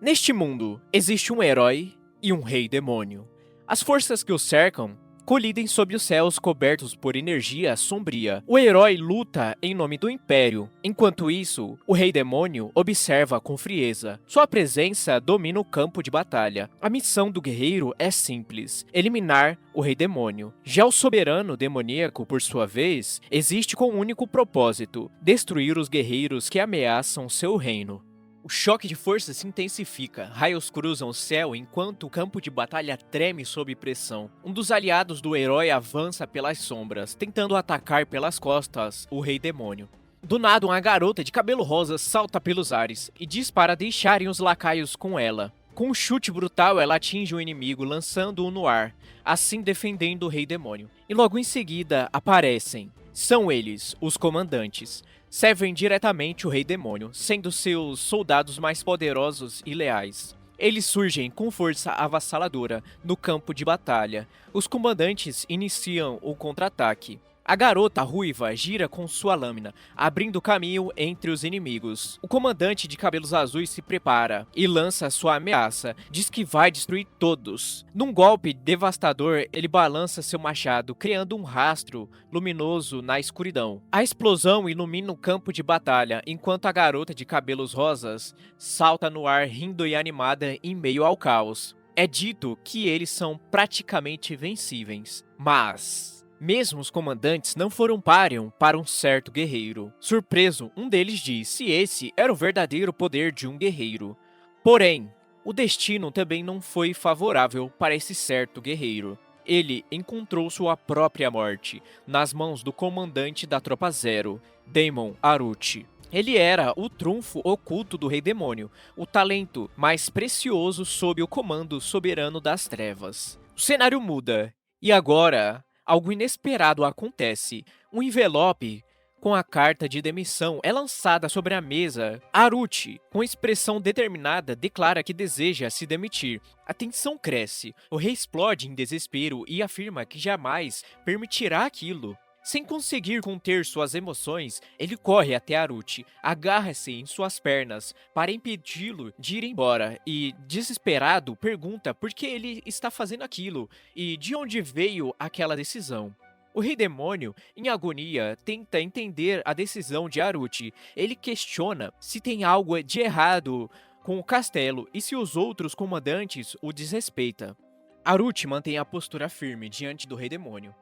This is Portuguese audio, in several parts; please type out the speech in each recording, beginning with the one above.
Neste mundo, existe um herói e um rei demônio. As forças que o cercam colidem sob os céus cobertos por energia sombria. O herói luta em nome do Império. Enquanto isso, o rei demônio observa com frieza. Sua presença domina o campo de batalha. A missão do guerreiro é simples: eliminar o rei demônio. Já o soberano demoníaco, por sua vez, existe com um único propósito: destruir os guerreiros que ameaçam seu reino. O choque de forças se intensifica, raios cruzam o céu enquanto o campo de batalha treme sob pressão. Um dos aliados do herói avança pelas sombras, tentando atacar pelas costas o rei demônio. Do nada, uma garota de cabelo rosa salta pelos ares e diz para deixarem os lacaios com ela. Com um chute brutal, ela atinge o inimigo, lançando-o no ar, assim defendendo o rei demônio. E logo em seguida, aparecem. São eles, os comandantes. Servem diretamente o rei demônio, sendo seus soldados mais poderosos e leais. Eles surgem com força avassaladora no campo de batalha. Os comandantes iniciam o contra-ataque. A garota ruiva gira com sua lâmina, abrindo caminho entre os inimigos. O comandante de cabelos azuis se prepara e lança sua ameaça. Diz que vai destruir todos. Num golpe devastador, ele balança seu machado, criando um rastro luminoso na escuridão. A explosão ilumina o campo de batalha, enquanto a garota de cabelos rosas salta no ar rindo e animada em meio ao caos. É dito que eles são praticamente vencíveis, mas mesmo os comandantes não foram páreo para um certo guerreiro. Surpreso, um deles diz se esse era o verdadeiro poder de um guerreiro. Porém, o destino também não foi favorável para esse certo guerreiro. Ele encontrou sua própria morte nas mãos do comandante da Tropa Zero, Daemon Aruti. Ele era o trunfo oculto do Rei Demônio, o talento mais precioso sob o comando soberano das trevas. O cenário muda, e agora algo inesperado acontece. Um envelope com a carta de demissão é lançada sobre a mesa. Aruti, com expressão determinada, declara que deseja se demitir. A tensão cresce. O rei explode em desespero e afirma que jamais permitirá aquilo. Sem conseguir conter suas emoções, ele corre até Aruti, agarra-se em suas pernas para impedi-lo de ir embora e, desesperado, pergunta por que ele está fazendo aquilo e de onde veio aquela decisão. O rei demônio, em agonia, tenta entender a decisão de Aruti. Ele questiona se tem algo de errado com o castelo e se os outros comandantes o desrespeitam. Aruti mantém a postura firme diante do rei demônio.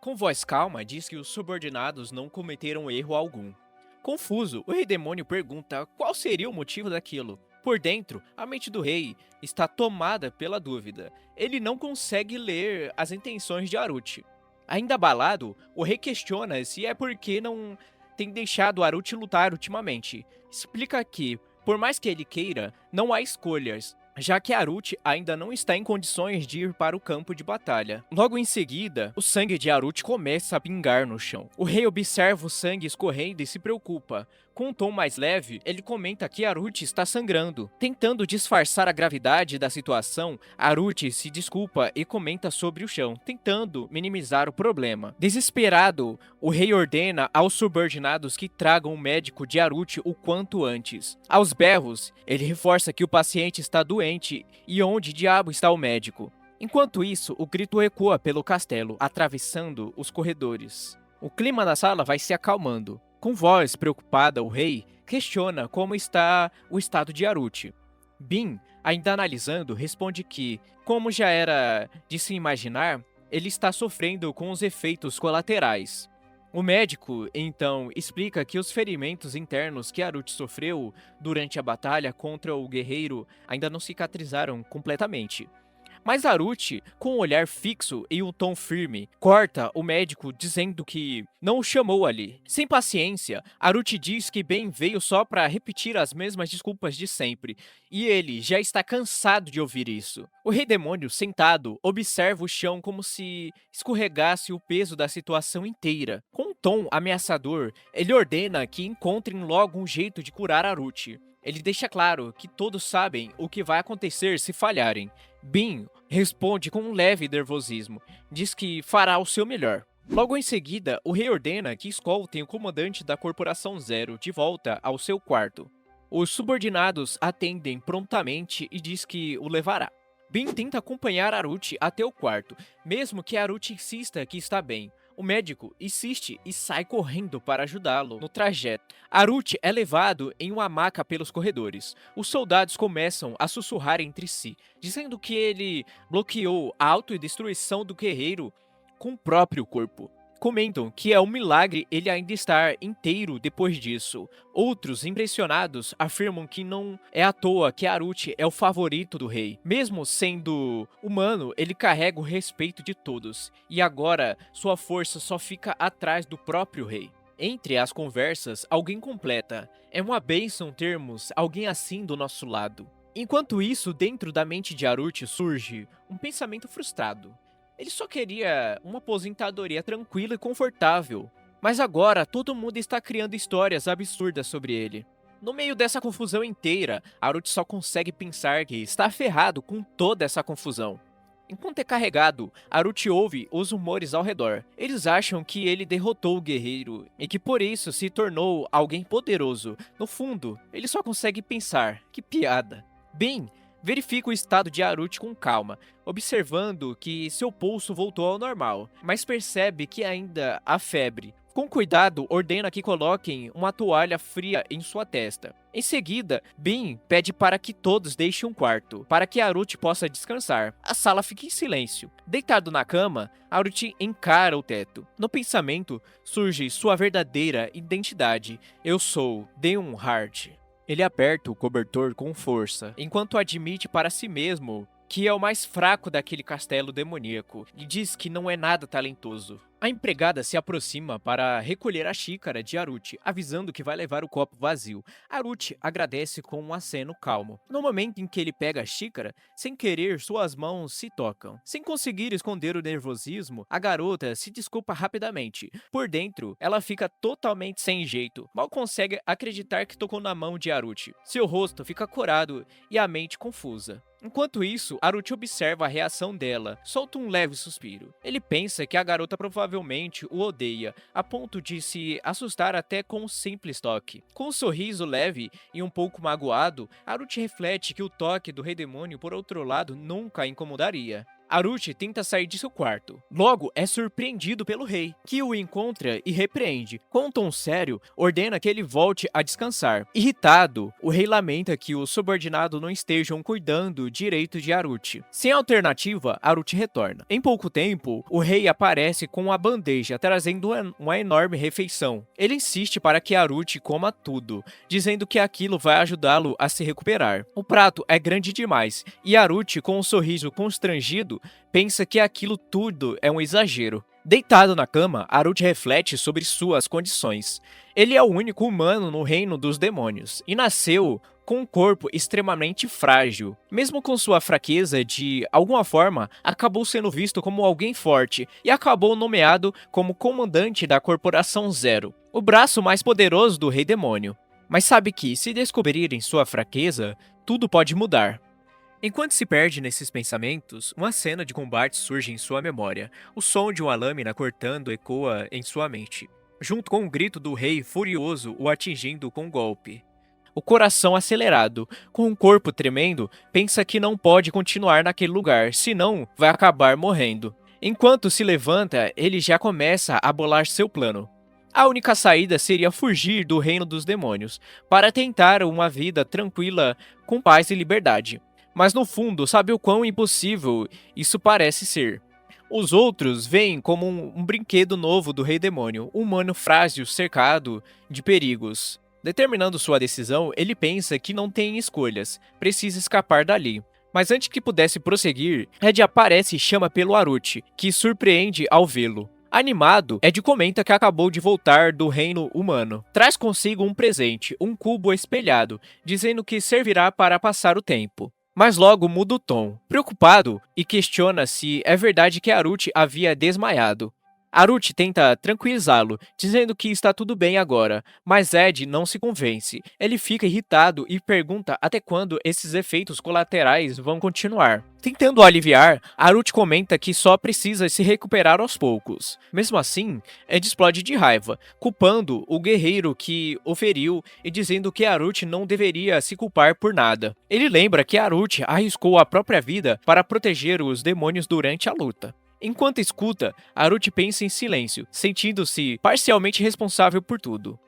Com voz calma, diz que os subordinados não cometeram erro algum. Confuso, o rei demônio pergunta qual seria o motivo daquilo. Por dentro, a mente do rei está tomada pela dúvida. Ele não consegue ler as intenções de Aruti. Ainda abalado, o rei questiona se é porque não tem deixado Aruti lutar ultimamente. Explica que, por mais que ele queira, não há escolhas, já que Aruti ainda não está em condições de ir para o campo de batalha. Logo em seguida, o sangue de Aruti começa a pingar no chão. O rei observa o sangue escorrendo e se preocupa. Com um tom mais leve, ele comenta que Aruti está sangrando. Tentando disfarçar a gravidade da situação, Aruti se desculpa e comenta sobre o chão, tentando minimizar o problema. Desesperado, o rei ordena aos subordinados que tragam o médico de Aruti o quanto antes. Aos berros, ele reforça que o paciente está doente e onde diabo está o médico. Enquanto isso, o grito ecoa pelo castelo, atravessando os corredores. O clima da sala vai se acalmando. Com voz preocupada, o rei questiona como está o estado de Aruti. Bin, ainda analisando, responde que, como já era de se imaginar, ele está sofrendo com os efeitos colaterais. O médico, então, explica que os ferimentos internos que Aruti sofreu durante a batalha contra o guerreiro ainda não cicatrizaram completamente. Mas Aruti, com um olhar fixo e um tom firme, corta o médico dizendo que não o chamou ali. Sem paciência, Aruti diz que Ben veio só para repetir as mesmas desculpas de sempre, e ele já está cansado de ouvir isso. O rei demônio, sentado, observa o chão como se escorregasse o peso da situação inteira. Com um tom ameaçador, ele ordena que encontrem logo um jeito de curar Aruti. Ele deixa claro que todos sabem o que vai acontecer se falharem. Bin responde com um leve nervosismo. Diz que fará o seu melhor. Logo em seguida, o rei ordena que escoltem o comandante da Corporação Zero de volta ao seu quarto. Os subordinados atendem prontamente e diz que o levará. Ben tenta acompanhar Haruchi até o quarto, mesmo que Haruchi insista que está bem. O médico insiste e sai correndo para ajudá-lo no trajeto. Haruchi é levado em uma maca pelos corredores. Os soldados começam a sussurrar entre si, dizendo que ele bloqueou a autodestruição do guerreiro com o próprio corpo. Comentam que é um milagre ele ainda estar inteiro depois disso. Outros, impressionados, afirmam que não é à toa que Haruchi é o favorito do rei. Mesmo sendo humano, ele carrega o respeito de todos, e agora sua força só fica atrás do próprio rei. Entre as conversas, alguém completa: é uma bênção termos alguém assim do nosso lado. Enquanto isso, dentro da mente de Haruchi surge um pensamento frustrado. Ele só queria uma aposentadoria tranquila e confortável, mas agora todo mundo está criando histórias absurdas sobre ele. No meio dessa confusão inteira, Haruchi só consegue pensar que está ferrado com toda essa confusão. Enquanto é carregado, Haruchi ouve os rumores ao redor. Eles acham que ele derrotou o guerreiro e que por isso se tornou alguém poderoso. No fundo, ele só consegue pensar: que piada. Bem, verifica o estado de Haruchi com calma, observando que seu pulso voltou ao normal, mas percebe que ainda há febre. Com cuidado, ordena que coloquem uma toalha fria em sua testa. Em seguida, Ben pede para que todos deixem um quarto, para que Haruchi possa descansar. A sala fica em silêncio. Deitado na cama, Haruchi encara o teto. No pensamento, surge sua verdadeira identidade: eu sou Daemon Heart. Ele aperta o cobertor com força, enquanto admite para si mesmo que é o mais fraco daquele castelo demoníaco e diz que não é nada talentoso. A empregada se aproxima para recolher a xícara de Haruchi, avisando que vai levar o copo vazio. Haruchi agradece com um aceno calmo. No momento em que ele pega a xícara, sem querer, suas mãos se tocam. Sem conseguir esconder o nervosismo, a garota se desculpa rapidamente. Por dentro, ela fica totalmente sem jeito. Mal consegue acreditar que tocou na mão de Haruchi. Seu rosto fica corado e a mente confusa. Enquanto isso, Haruchi observa a reação dela, solta um leve suspiro. Ele pensa que a garota provavelmente o odeia, a ponto de se assustar até com um simples toque. Com um sorriso leve e um pouco magoado, Haruchi reflete que o toque do Rei Demônio, por outro lado, nunca a incomodaria. Haruchi tenta sair de seu quarto. Logo, é surpreendido pelo rei, que o encontra e repreende. Com um tom sério, ordena que ele volte a descansar. Irritado, o rei lamenta que os subordinados não estejam cuidando direito de Haruchi. Sem alternativa, Haruchi retorna. Em pouco tempo, o rei aparece com uma bandeja, trazendo uma enorme refeição. Ele insiste para que Haruchi coma tudo, dizendo que aquilo vai ajudá-lo a se recuperar. O prato é grande demais, e Haruchi, com um sorriso constrangido, pensa que aquilo tudo é um exagero. Deitado na cama, Haruchi reflete sobre suas condições. Ele é o único humano no reino dos demônios, e nasceu com um corpo extremamente frágil. Mesmo com sua fraqueza, de alguma forma, acabou sendo visto como alguém forte, e acabou nomeado como comandante da Corporação Zero, o braço mais poderoso do Rei Demônio. Mas sabe que, se descobrirem sua fraqueza, tudo pode mudar. Enquanto se perde nesses pensamentos, uma cena de combate surge em sua memória. O som de uma lâmina cortando ecoa em sua mente, junto com o grito do rei furioso o atingindo com um golpe. O coração acelerado, com o corpo tremendo, pensa que não pode continuar naquele lugar, senão vai acabar morrendo. Enquanto se levanta, ele já começa a bolar seu plano. A única saída seria fugir do reino dos demônios, para tentar uma vida tranquila com paz e liberdade. Mas no fundo, sabe o quão impossível isso parece ser. Os outros veem como um brinquedo novo do Rei Demônio, um humano frágil cercado de perigos. Determinando sua decisão, ele pensa que não tem escolhas, precisa escapar dali. Mas antes que pudesse prosseguir, Ed aparece e chama pelo Haruchi, que surpreende ao vê-lo. Animado, Ed comenta que acabou de voltar do reino humano. Traz consigo um presente, um cubo espelhado, dizendo que servirá para passar o tempo. Mas logo muda o tom, preocupado, e questiona se é verdade que Haruchi havia desmaiado. Aruchi tenta tranquilizá-lo, dizendo que está tudo bem agora, mas Ed não se convence. Ele fica irritado e pergunta até quando esses efeitos colaterais vão continuar. Tentando aliviar, Aruchi comenta que só precisa se recuperar aos poucos. Mesmo assim, Ed explode de raiva, culpando o guerreiro que o feriu e dizendo que Aruchi não deveria se culpar por nada. Ele lembra que Aruchi arriscou a própria vida para proteger os demônios durante a luta. Enquanto escuta, Aruchi pensa em silêncio, sentindo-se parcialmente responsável por tudo.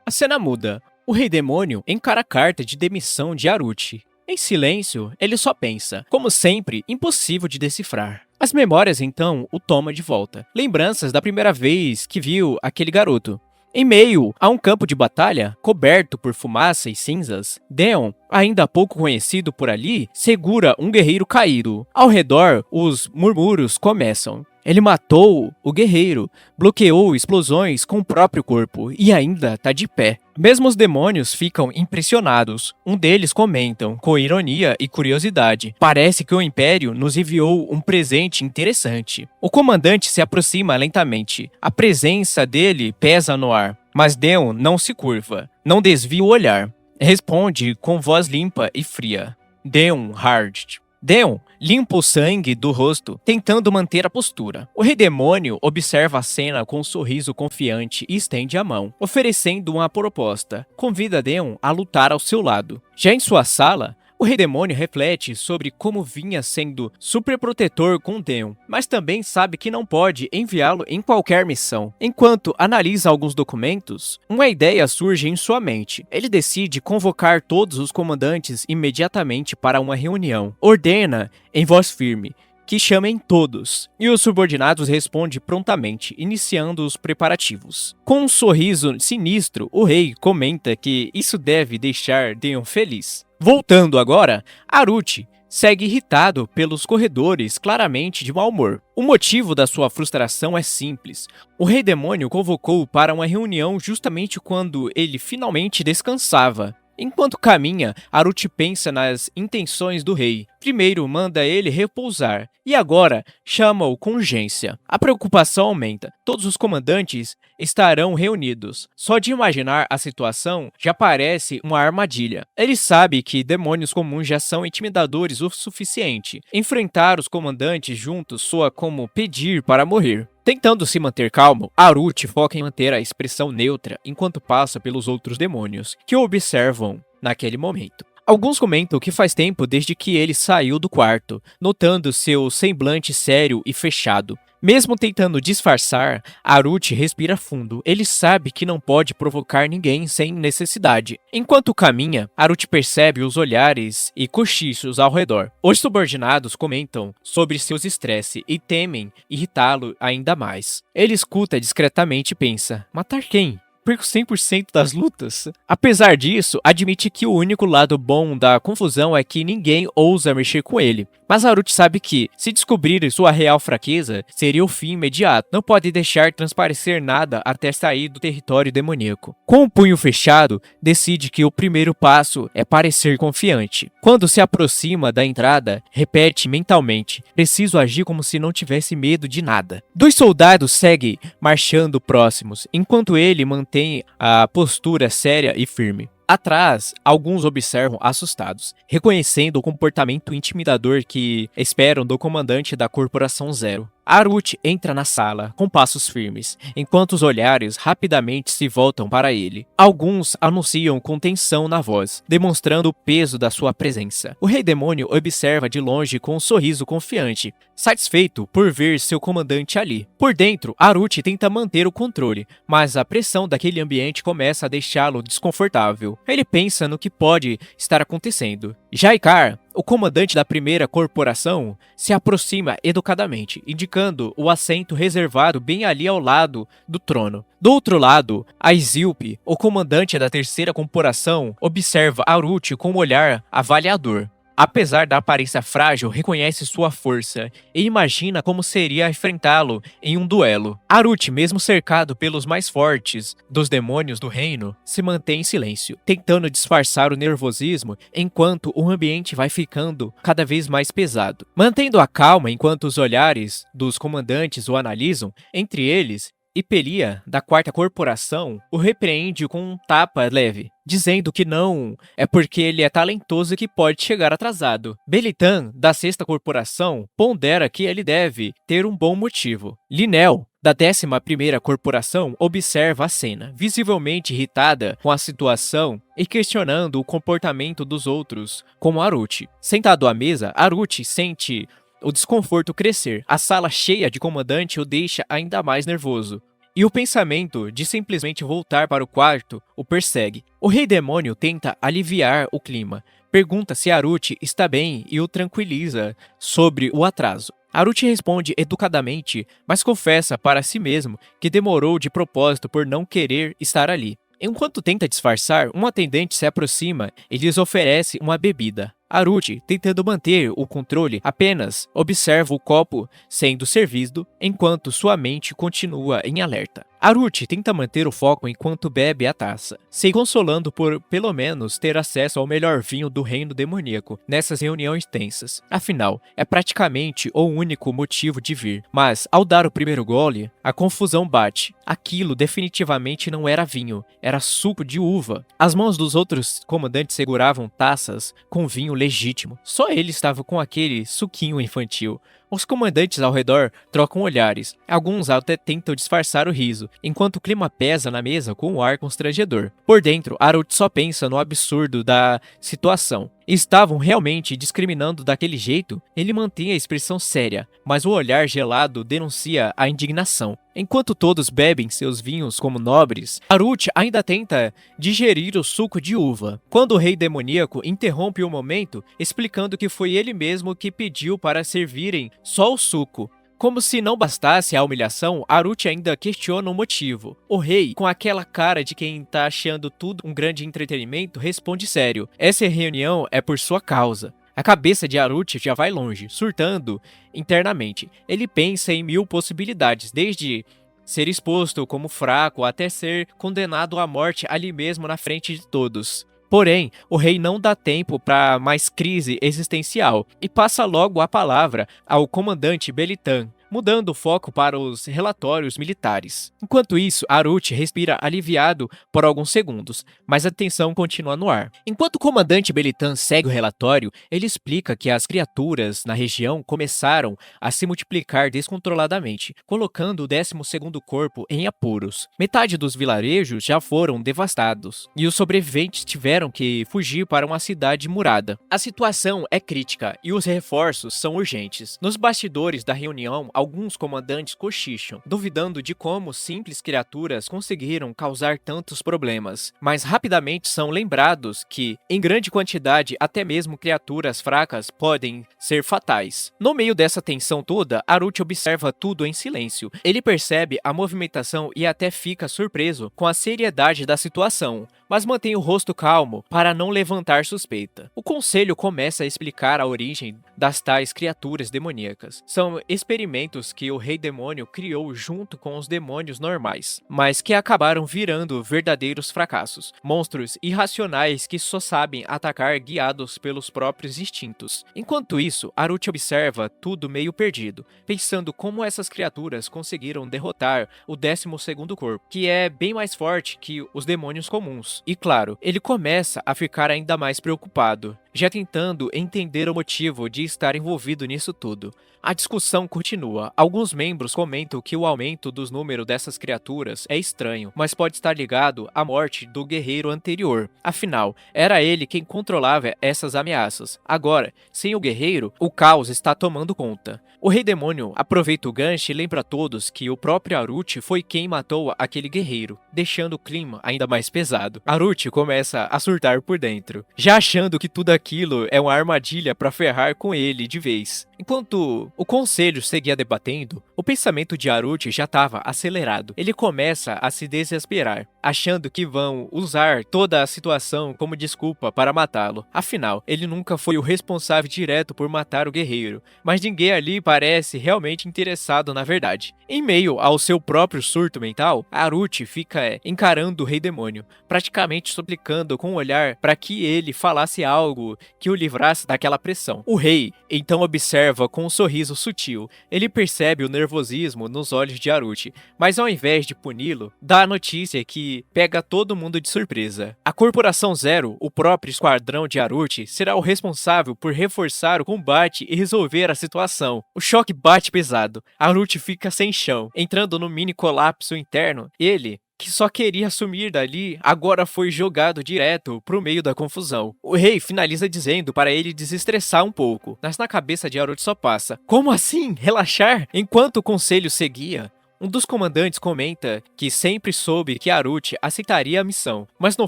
A cena muda. O Rei Demônio encara a carta de demissão de Aruchi. Em silêncio, ele só pensa, como sempre, impossível de decifrar. As memórias então o tomam de volta. Lembranças da primeira vez que viu aquele garoto. Em meio a um campo de batalha, coberto por fumaça e cinzas, Deon, ainda pouco conhecido por ali, segura um guerreiro caído. Ao redor, os murmúrios começam. Ele matou o guerreiro, bloqueou explosões com o próprio corpo e ainda está de pé. Mesmo os demônios ficam impressionados. Um deles comentam, com ironia e curiosidade: parece que o Império nos enviou um presente interessante. O comandante se aproxima lentamente. A presença dele pesa no ar, mas Deon não se curva, não desvia o olhar. Responde com voz limpa e fria: Deon Hard. Deon limpa o sangue do rosto, tentando manter a postura. O Rei Demônio observa a cena com um sorriso confiante e estende a mão, oferecendo uma proposta. Convida Deon a lutar ao seu lado. Já em sua sala, o Rei Demônio reflete sobre como vinha sendo super protetor com Deon, mas também sabe que não pode enviá-lo em qualquer missão. Enquanto analisa alguns documentos, uma ideia surge em sua mente. Ele decide convocar todos os comandantes imediatamente para uma reunião. Ordena, em voz firme, que chamem todos, e os subordinados respondem prontamente, iniciando os preparativos. Com um sorriso sinistro, o rei comenta que isso deve deixar Deon feliz. Voltando agora, Aruchi segue irritado pelos corredores, claramente de mau humor. O motivo da sua frustração é simples. O Rei Demônio convocou para uma reunião justamente quando ele finalmente descansava. Enquanto caminha, Aruchi pensa nas intenções do rei. Primeiro manda ele repousar, e agora chama-o com urgência. A preocupação aumenta. Todos os comandantes estarão reunidos. Só de imaginar a situação já parece uma armadilha. Ele sabe que demônios comuns já são intimidadores o suficiente. Enfrentar os comandantes juntos soa como pedir para morrer. Tentando se manter calmo, Aruchi foca em manter a expressão neutra enquanto passa pelos outros demônios, que o observam naquele momento. Alguns comentam que faz tempo desde que ele saiu do quarto, notando seu semblante sério e fechado. Mesmo tentando disfarçar, Aruchi respira fundo. Ele sabe que não pode provocar ninguém sem necessidade. Enquanto caminha, Aruchi percebe os olhares e cochichos ao redor. Os subordinados comentam sobre seus estresse e temem irritá-lo ainda mais. Ele escuta discretamente e pensa: matar quem? Perco 100% das lutas. Apesar disso, admite que o único lado bom da confusão é que ninguém ousa mexer com ele. Mas Aruchi sabe que, se descobrir sua real fraqueza, seria o fim imediato. Não pode deixar transparecer nada até sair do território demoníaco. Com o punho fechado, decide que o primeiro passo é parecer confiante. Quando se aproxima da entrada, repete mentalmente: preciso agir como se não tivesse medo de nada. Dois soldados seguem marchando próximos, enquanto ele mantém a postura séria e firme. Atrás, alguns observam assustados, reconhecendo o comportamento intimidador que esperam do comandante da Corporação Zero. Aruchi entra na sala, com passos firmes, enquanto os olhares rapidamente se voltam para ele. Alguns anunciam com tensão na voz, demonstrando o peso da sua presença. O Rei Demônio observa de longe com um sorriso confiante, satisfeito por ver seu comandante ali. Por dentro, Aruchi tenta manter o controle, mas a pressão daquele ambiente começa a deixá-lo desconfortável. Ele pensa no que pode estar acontecendo. Jaikar, o comandante da primeira corporação, se aproxima educadamente, indicando o assento reservado bem ali ao lado do trono. Do outro lado, Aizilpe, o comandante da terceira corporação, observa Aruchi com um olhar avaliador. apesar da aparência frágil, reconhece sua força e imagina como seria enfrentá-lo em um duelo. Aruti, mesmo cercado pelos mais fortes dos demônios do reino, se mantém em silêncio, tentando disfarçar o nervosismo enquanto o ambiente vai ficando cada vez mais pesado. Mantendo a calma enquanto os olhares dos comandantes o analisam, entre eles, Hipelia, da quarta corporação, o repreende com um tapa leve, dizendo que não é porque ele é talentoso que pode chegar atrasado. Belitan, da sexta corporação, pondera que ele deve ter um bom motivo. Linel, da 11ª corporação, observa a cena, visivelmente irritada com a situação e questionando o comportamento dos outros, como Aruti. Sentado à mesa, Aruti sente o desconforto crescer. A sala cheia de comandante o deixa ainda mais nervoso. E o pensamento de simplesmente voltar para o quarto o persegue. O Rei Demônio tenta aliviar o clima. Pergunta se Aruti está bem e o tranquiliza sobre o atraso. Aruti responde educadamente, mas confessa para si mesmo que demorou de propósito por não querer estar ali. Enquanto tenta disfarçar, um atendente se aproxima e lhes oferece uma bebida. Aruti, tentando manter o controle, apenas observa o copo sendo servido enquanto sua mente continua em alerta. Aruti tenta manter o foco enquanto bebe a taça, se consolando por pelo menos ter acesso ao melhor vinho do reino demoníaco nessas reuniões tensas. Afinal, é praticamente o único motivo de vir. Mas, ao dar o primeiro gole, a confusão bate. Aquilo definitivamente não era vinho, era suco de uva. As mãos dos outros comandantes seguravam taças com vinho legítimo. Só ele estava com aquele suquinho infantil. Os comandantes ao redor trocam olhares. Alguns até tentam disfarçar o riso, enquanto o clima pesa na mesa com um ar constrangedor. Por dentro, Aruti só pensa no absurdo da situação. Estavam realmente discriminando daquele jeito? Ele mantém a expressão séria, mas o olhar gelado denuncia a indignação. Enquanto todos bebem seus vinhos como nobres, Aruti ainda tenta digerir o suco de uva, quando o rei demoníaco interrompe o momento, explicando que foi ele mesmo que pediu para servirem só o suco. Como se não bastasse a humilhação, Aruti ainda questiona o motivo. O rei, com aquela cara de quem tá achando tudo um grande entretenimento, responde sério. Essa reunião é por sua causa. A cabeça de Aruti já vai longe, surtando internamente. Ele pensa em 1000 possibilidades, desde ser exposto como fraco até ser condenado à morte ali mesmo na frente de todos. Porém, o rei não dá tempo para mais crise existencial e passa logo a palavra ao comandante Belitan, mudando o foco para os relatórios militares. Enquanto isso, Aruti respira aliviado por alguns segundos, mas a tensão continua no ar. Enquanto o comandante Belitan segue o relatório, ele explica que as criaturas na região começaram a se multiplicar descontroladamente, colocando o 12º corpo em apuros. Metade dos vilarejos já foram devastados, e os sobreviventes tiveram que fugir para uma cidade murada. A situação é crítica e os reforços são urgentes. Nos bastidores da reunião, alguns comandantes cochicham, duvidando de como simples criaturas conseguiram causar tantos problemas, mas rapidamente são lembrados que, em grande quantidade, até mesmo criaturas fracas podem ser fatais. No meio dessa tensão toda, Aruti observa tudo em silêncio. Ele percebe a movimentação e até fica surpreso com a seriedade da situação, mas mantém o rosto calmo para não levantar suspeita. O conselho começa a explicar a origem das tais criaturas demoníacas. São experimentos que o Rei Demônio criou junto com os demônios normais, mas que acabaram virando verdadeiros fracassos. Monstros irracionais que só sabem atacar guiados pelos próprios instintos. Enquanto isso, Aruti observa tudo meio perdido, pensando como essas criaturas conseguiram derrotar o 12º corpo, que é bem mais forte que os demônios comuns. E claro, ele começa a ficar ainda mais preocupado, já tentando entender o motivo de estar envolvido nisso tudo. A discussão continua. Alguns membros comentam que o aumento dos números dessas criaturas é estranho, mas pode estar ligado à morte do guerreiro anterior. Afinal, era ele quem controlava essas ameaças. Agora, sem o guerreiro, o caos está tomando conta. O Rei Demônio aproveita o gancho e lembra a todos que o próprio Aruti foi quem matou aquele guerreiro, deixando o clima ainda mais pesado. Aruti começa a surtar por dentro, já achando que tudo aquilo é uma armadilha para ferrar com ele de vez. Enquanto o conselho seguia debatendo, o pensamento de Haruchi já estava acelerado. Ele começa a se desesperar, achando que vão usar toda a situação como desculpa para matá-lo. Afinal, ele nunca foi o responsável direto por matar o guerreiro, mas ninguém ali parece realmente interessado na verdade. Em meio ao seu próprio surto mental, Haruchi fica encarando o Rei Demônio, praticamente suplicando com o olhar para que ele falasse algo que o livrasse daquela pressão. O rei então observa com um sorriso sutil. Ele percebe o nervosismo nos olhos de Haruchi, mas ao invés de puni-lo, dá a notícia que pega todo mundo de surpresa. A Corporação Zero, o próprio esquadrão de Haruchi, será o responsável por reforçar o combate e resolver a situação. O choque bate pesado. Haruchi fica sem chão, entrando no mini colapso interno. Ele, que só queria sumir dali, agora foi jogado direto pro meio da confusão. O rei finaliza dizendo para ele desestressar um pouco, mas na cabeça de Haruchi só passa: como assim? Relaxar? Enquanto o conselho seguia, um dos comandantes comenta que sempre soube que Haruchi aceitaria a missão, mas no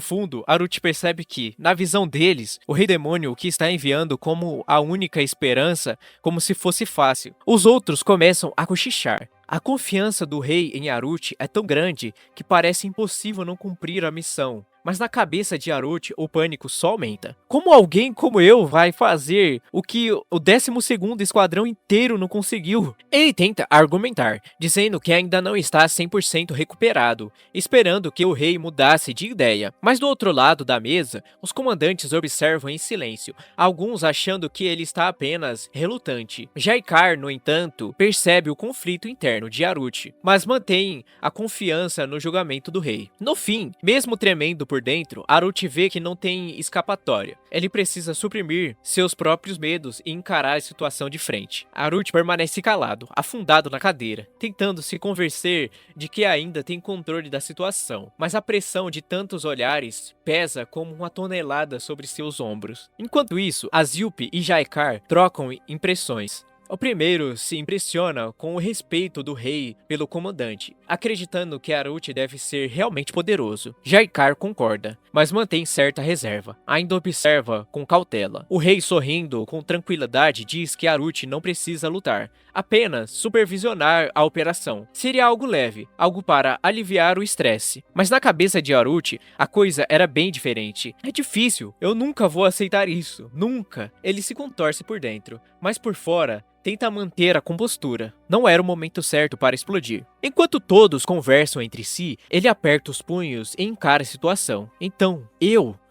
fundo, Haruchi percebe que, na visão deles, o Rei Demônio o que está enviando como a única esperança, como se fosse fácil. Os outros começam a cochichar. A confiança do rei em Haruchi é tão grande que parece impossível não cumprir a missão. Mas na cabeça de Haruchi, o pânico só aumenta. Como alguém como eu vai fazer o que o 12º Esquadrão inteiro não conseguiu? Ele tenta argumentar, dizendo que ainda não está 100% recuperado, esperando que o rei mudasse de ideia. Mas do outro lado da mesa, os comandantes observam em silêncio, alguns achando que ele está apenas relutante. Jaikar, no entanto, percebe o conflito interno de Haruchi, mas mantém a confiança no julgamento do rei. No fim, mesmo tremendo por dentro, Haruchi vê que não tem escapatória. Ele precisa suprimir seus próprios medos e encarar a situação de frente. Haruchi permanece calado, afundado na cadeira, tentando se convencer de que ainda tem controle da situação, mas a pressão de tantos olhares pesa como uma tonelada sobre seus ombros. Enquanto isso, Azilpe e Jaikar trocam impressões. O primeiro se impressiona com o respeito do rei pelo comandante, acreditando que Haruchi deve ser realmente poderoso. Jaikar concorda, mas mantém certa reserva. Ainda observa com cautela. O rei, sorrindo com tranquilidade, diz que Haruchi não precisa lutar, apenas supervisionar a operação. Seria algo leve, algo para aliviar o estresse. Mas na cabeça de Haruchi, a coisa era bem diferente. É difícil, eu nunca vou aceitar isso, nunca. Ele se contorce por dentro, mas por fora tenta manter a compostura. Não era o momento certo para explodir. Enquanto todos conversam entre si, ele aperta os punhos e encara a situação. Então,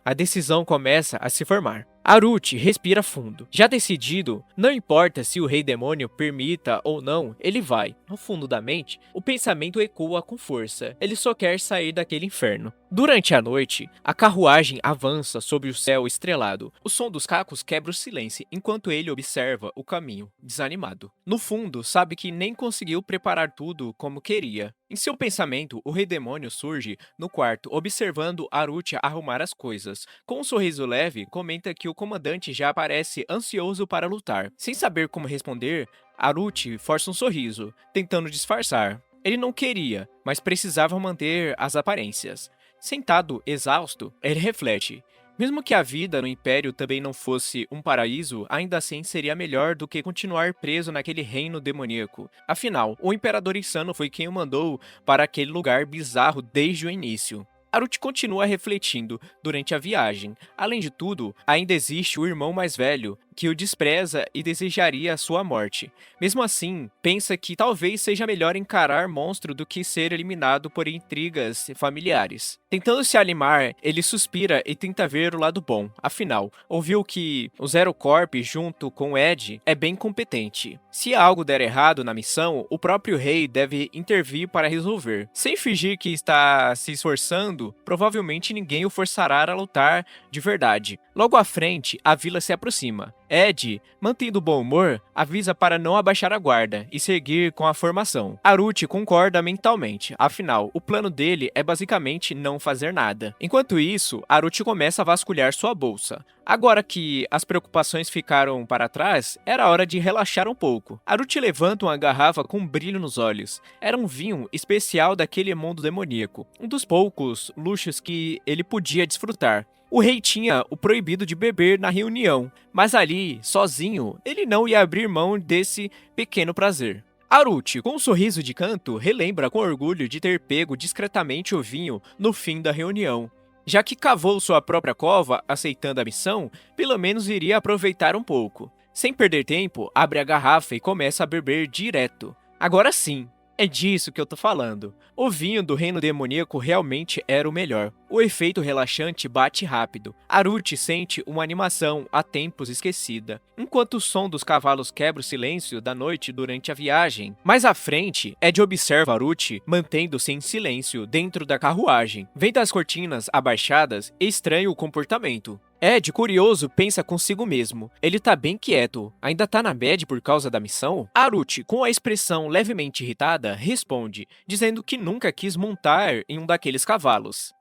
a decisão começa a se formar. Haruchi respira fundo. Já decidido, não importa se o Rei Demônio permita ou não, ele vai. No fundo da mente, o pensamento ecoa com força. Ele só quer sair daquele inferno. Durante a noite, a carruagem avança sobre o céu estrelado. O som dos cacos quebra o silêncio, enquanto ele observa o caminho, desanimado. No fundo, sabe que nem conseguiu preparar tudo como queria. Em seu pensamento, o Rei Demônio surge no quarto, observando Haruchi arrumar as coisas. Com um sorriso leve, comenta que o comandante já parece ansioso para lutar. Sem saber como responder, Haruchi força um sorriso, tentando disfarçar. Ele não queria, mas precisava manter as aparências. Sentado, exausto, ele reflete. Mesmo que a vida no Império também não fosse um paraíso, ainda assim seria melhor do que continuar preso naquele reino demoníaco. Afinal, o Imperador Insano foi quem o mandou para aquele lugar bizarro desde o início. Haruchi continua refletindo durante a viagem. Além de tudo, ainda existe o irmão mais velho, que o despreza e desejaria a sua morte. Mesmo assim, pensa que talvez seja melhor encarar monstro do que ser eliminado por intrigas familiares. Tentando se animar, ele suspira e tenta ver o lado bom. Afinal, ouviu que o Zero Corp, junto com Ed, é bem competente. Se algo der errado na missão, o próprio rei deve intervir para resolver. Sem fingir que está se esforçando, provavelmente ninguém o forçará a lutar de verdade. Logo à frente, a vila se aproxima. Ed, mantendo o bom humor, avisa para não abaixar a guarda e seguir com a formação. Haruchi concorda mentalmente, afinal, o plano dele é basicamente não fazer nada. Enquanto isso, Haruchi começa a vasculhar sua bolsa. Agora que as preocupações ficaram para trás, era hora de relaxar um pouco. Haruchi levanta uma garrafa com um brilho nos olhos. Era um vinho especial daquele mundo demoníaco, um dos poucos luxos que ele podia desfrutar. O rei tinha o proibido de beber na reunião, mas ali, sozinho, ele não ia abrir mão desse pequeno prazer. Aruchi, com um sorriso de canto, relembra com orgulho de ter pego discretamente o vinho no fim da reunião. Já que cavou sua própria cova, aceitando a missão, pelo menos iria aproveitar um pouco. Sem perder tempo, abre a garrafa e começa a beber direto. Agora sim, é disso que eu tô falando. O vinho do reino demoníaco realmente era o melhor. O efeito relaxante bate rápido. Aruchi sente uma animação há tempos esquecida, enquanto o som dos cavalos quebra o silêncio da noite durante a viagem. Mais à frente, Ed observa Aruchi mantendo-se em silêncio dentro da carruagem. Vendo as cortinas abaixadas, estranha o comportamento. Ed, curioso, pensa consigo mesmo. Ele tá bem quieto. Ainda tá na bad por causa da missão? Aruchi, com a expressão levemente irritada, responde, dizendo que nunca quis montar em um daqueles cavalos.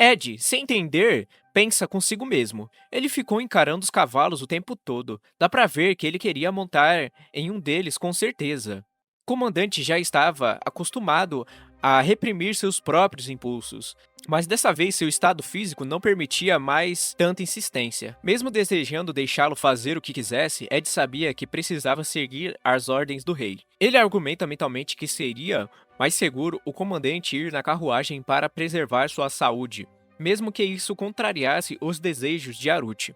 Ed, sem entender, pensa consigo mesmo. Ele ficou encarando os cavalos o tempo todo. Dá pra ver que ele queria montar em um deles com certeza. O comandante já estava acostumado a reprimir seus próprios impulsos, mas dessa vez seu estado físico não permitia mais tanta insistência. Mesmo desejando deixá-lo fazer o que quisesse, Ed sabia que precisava seguir as ordens do rei. Ele argumenta mentalmente que seria mais seguro o comandante ir na carruagem para preservar sua saúde, mesmo que isso contrariasse os desejos de Aruchi.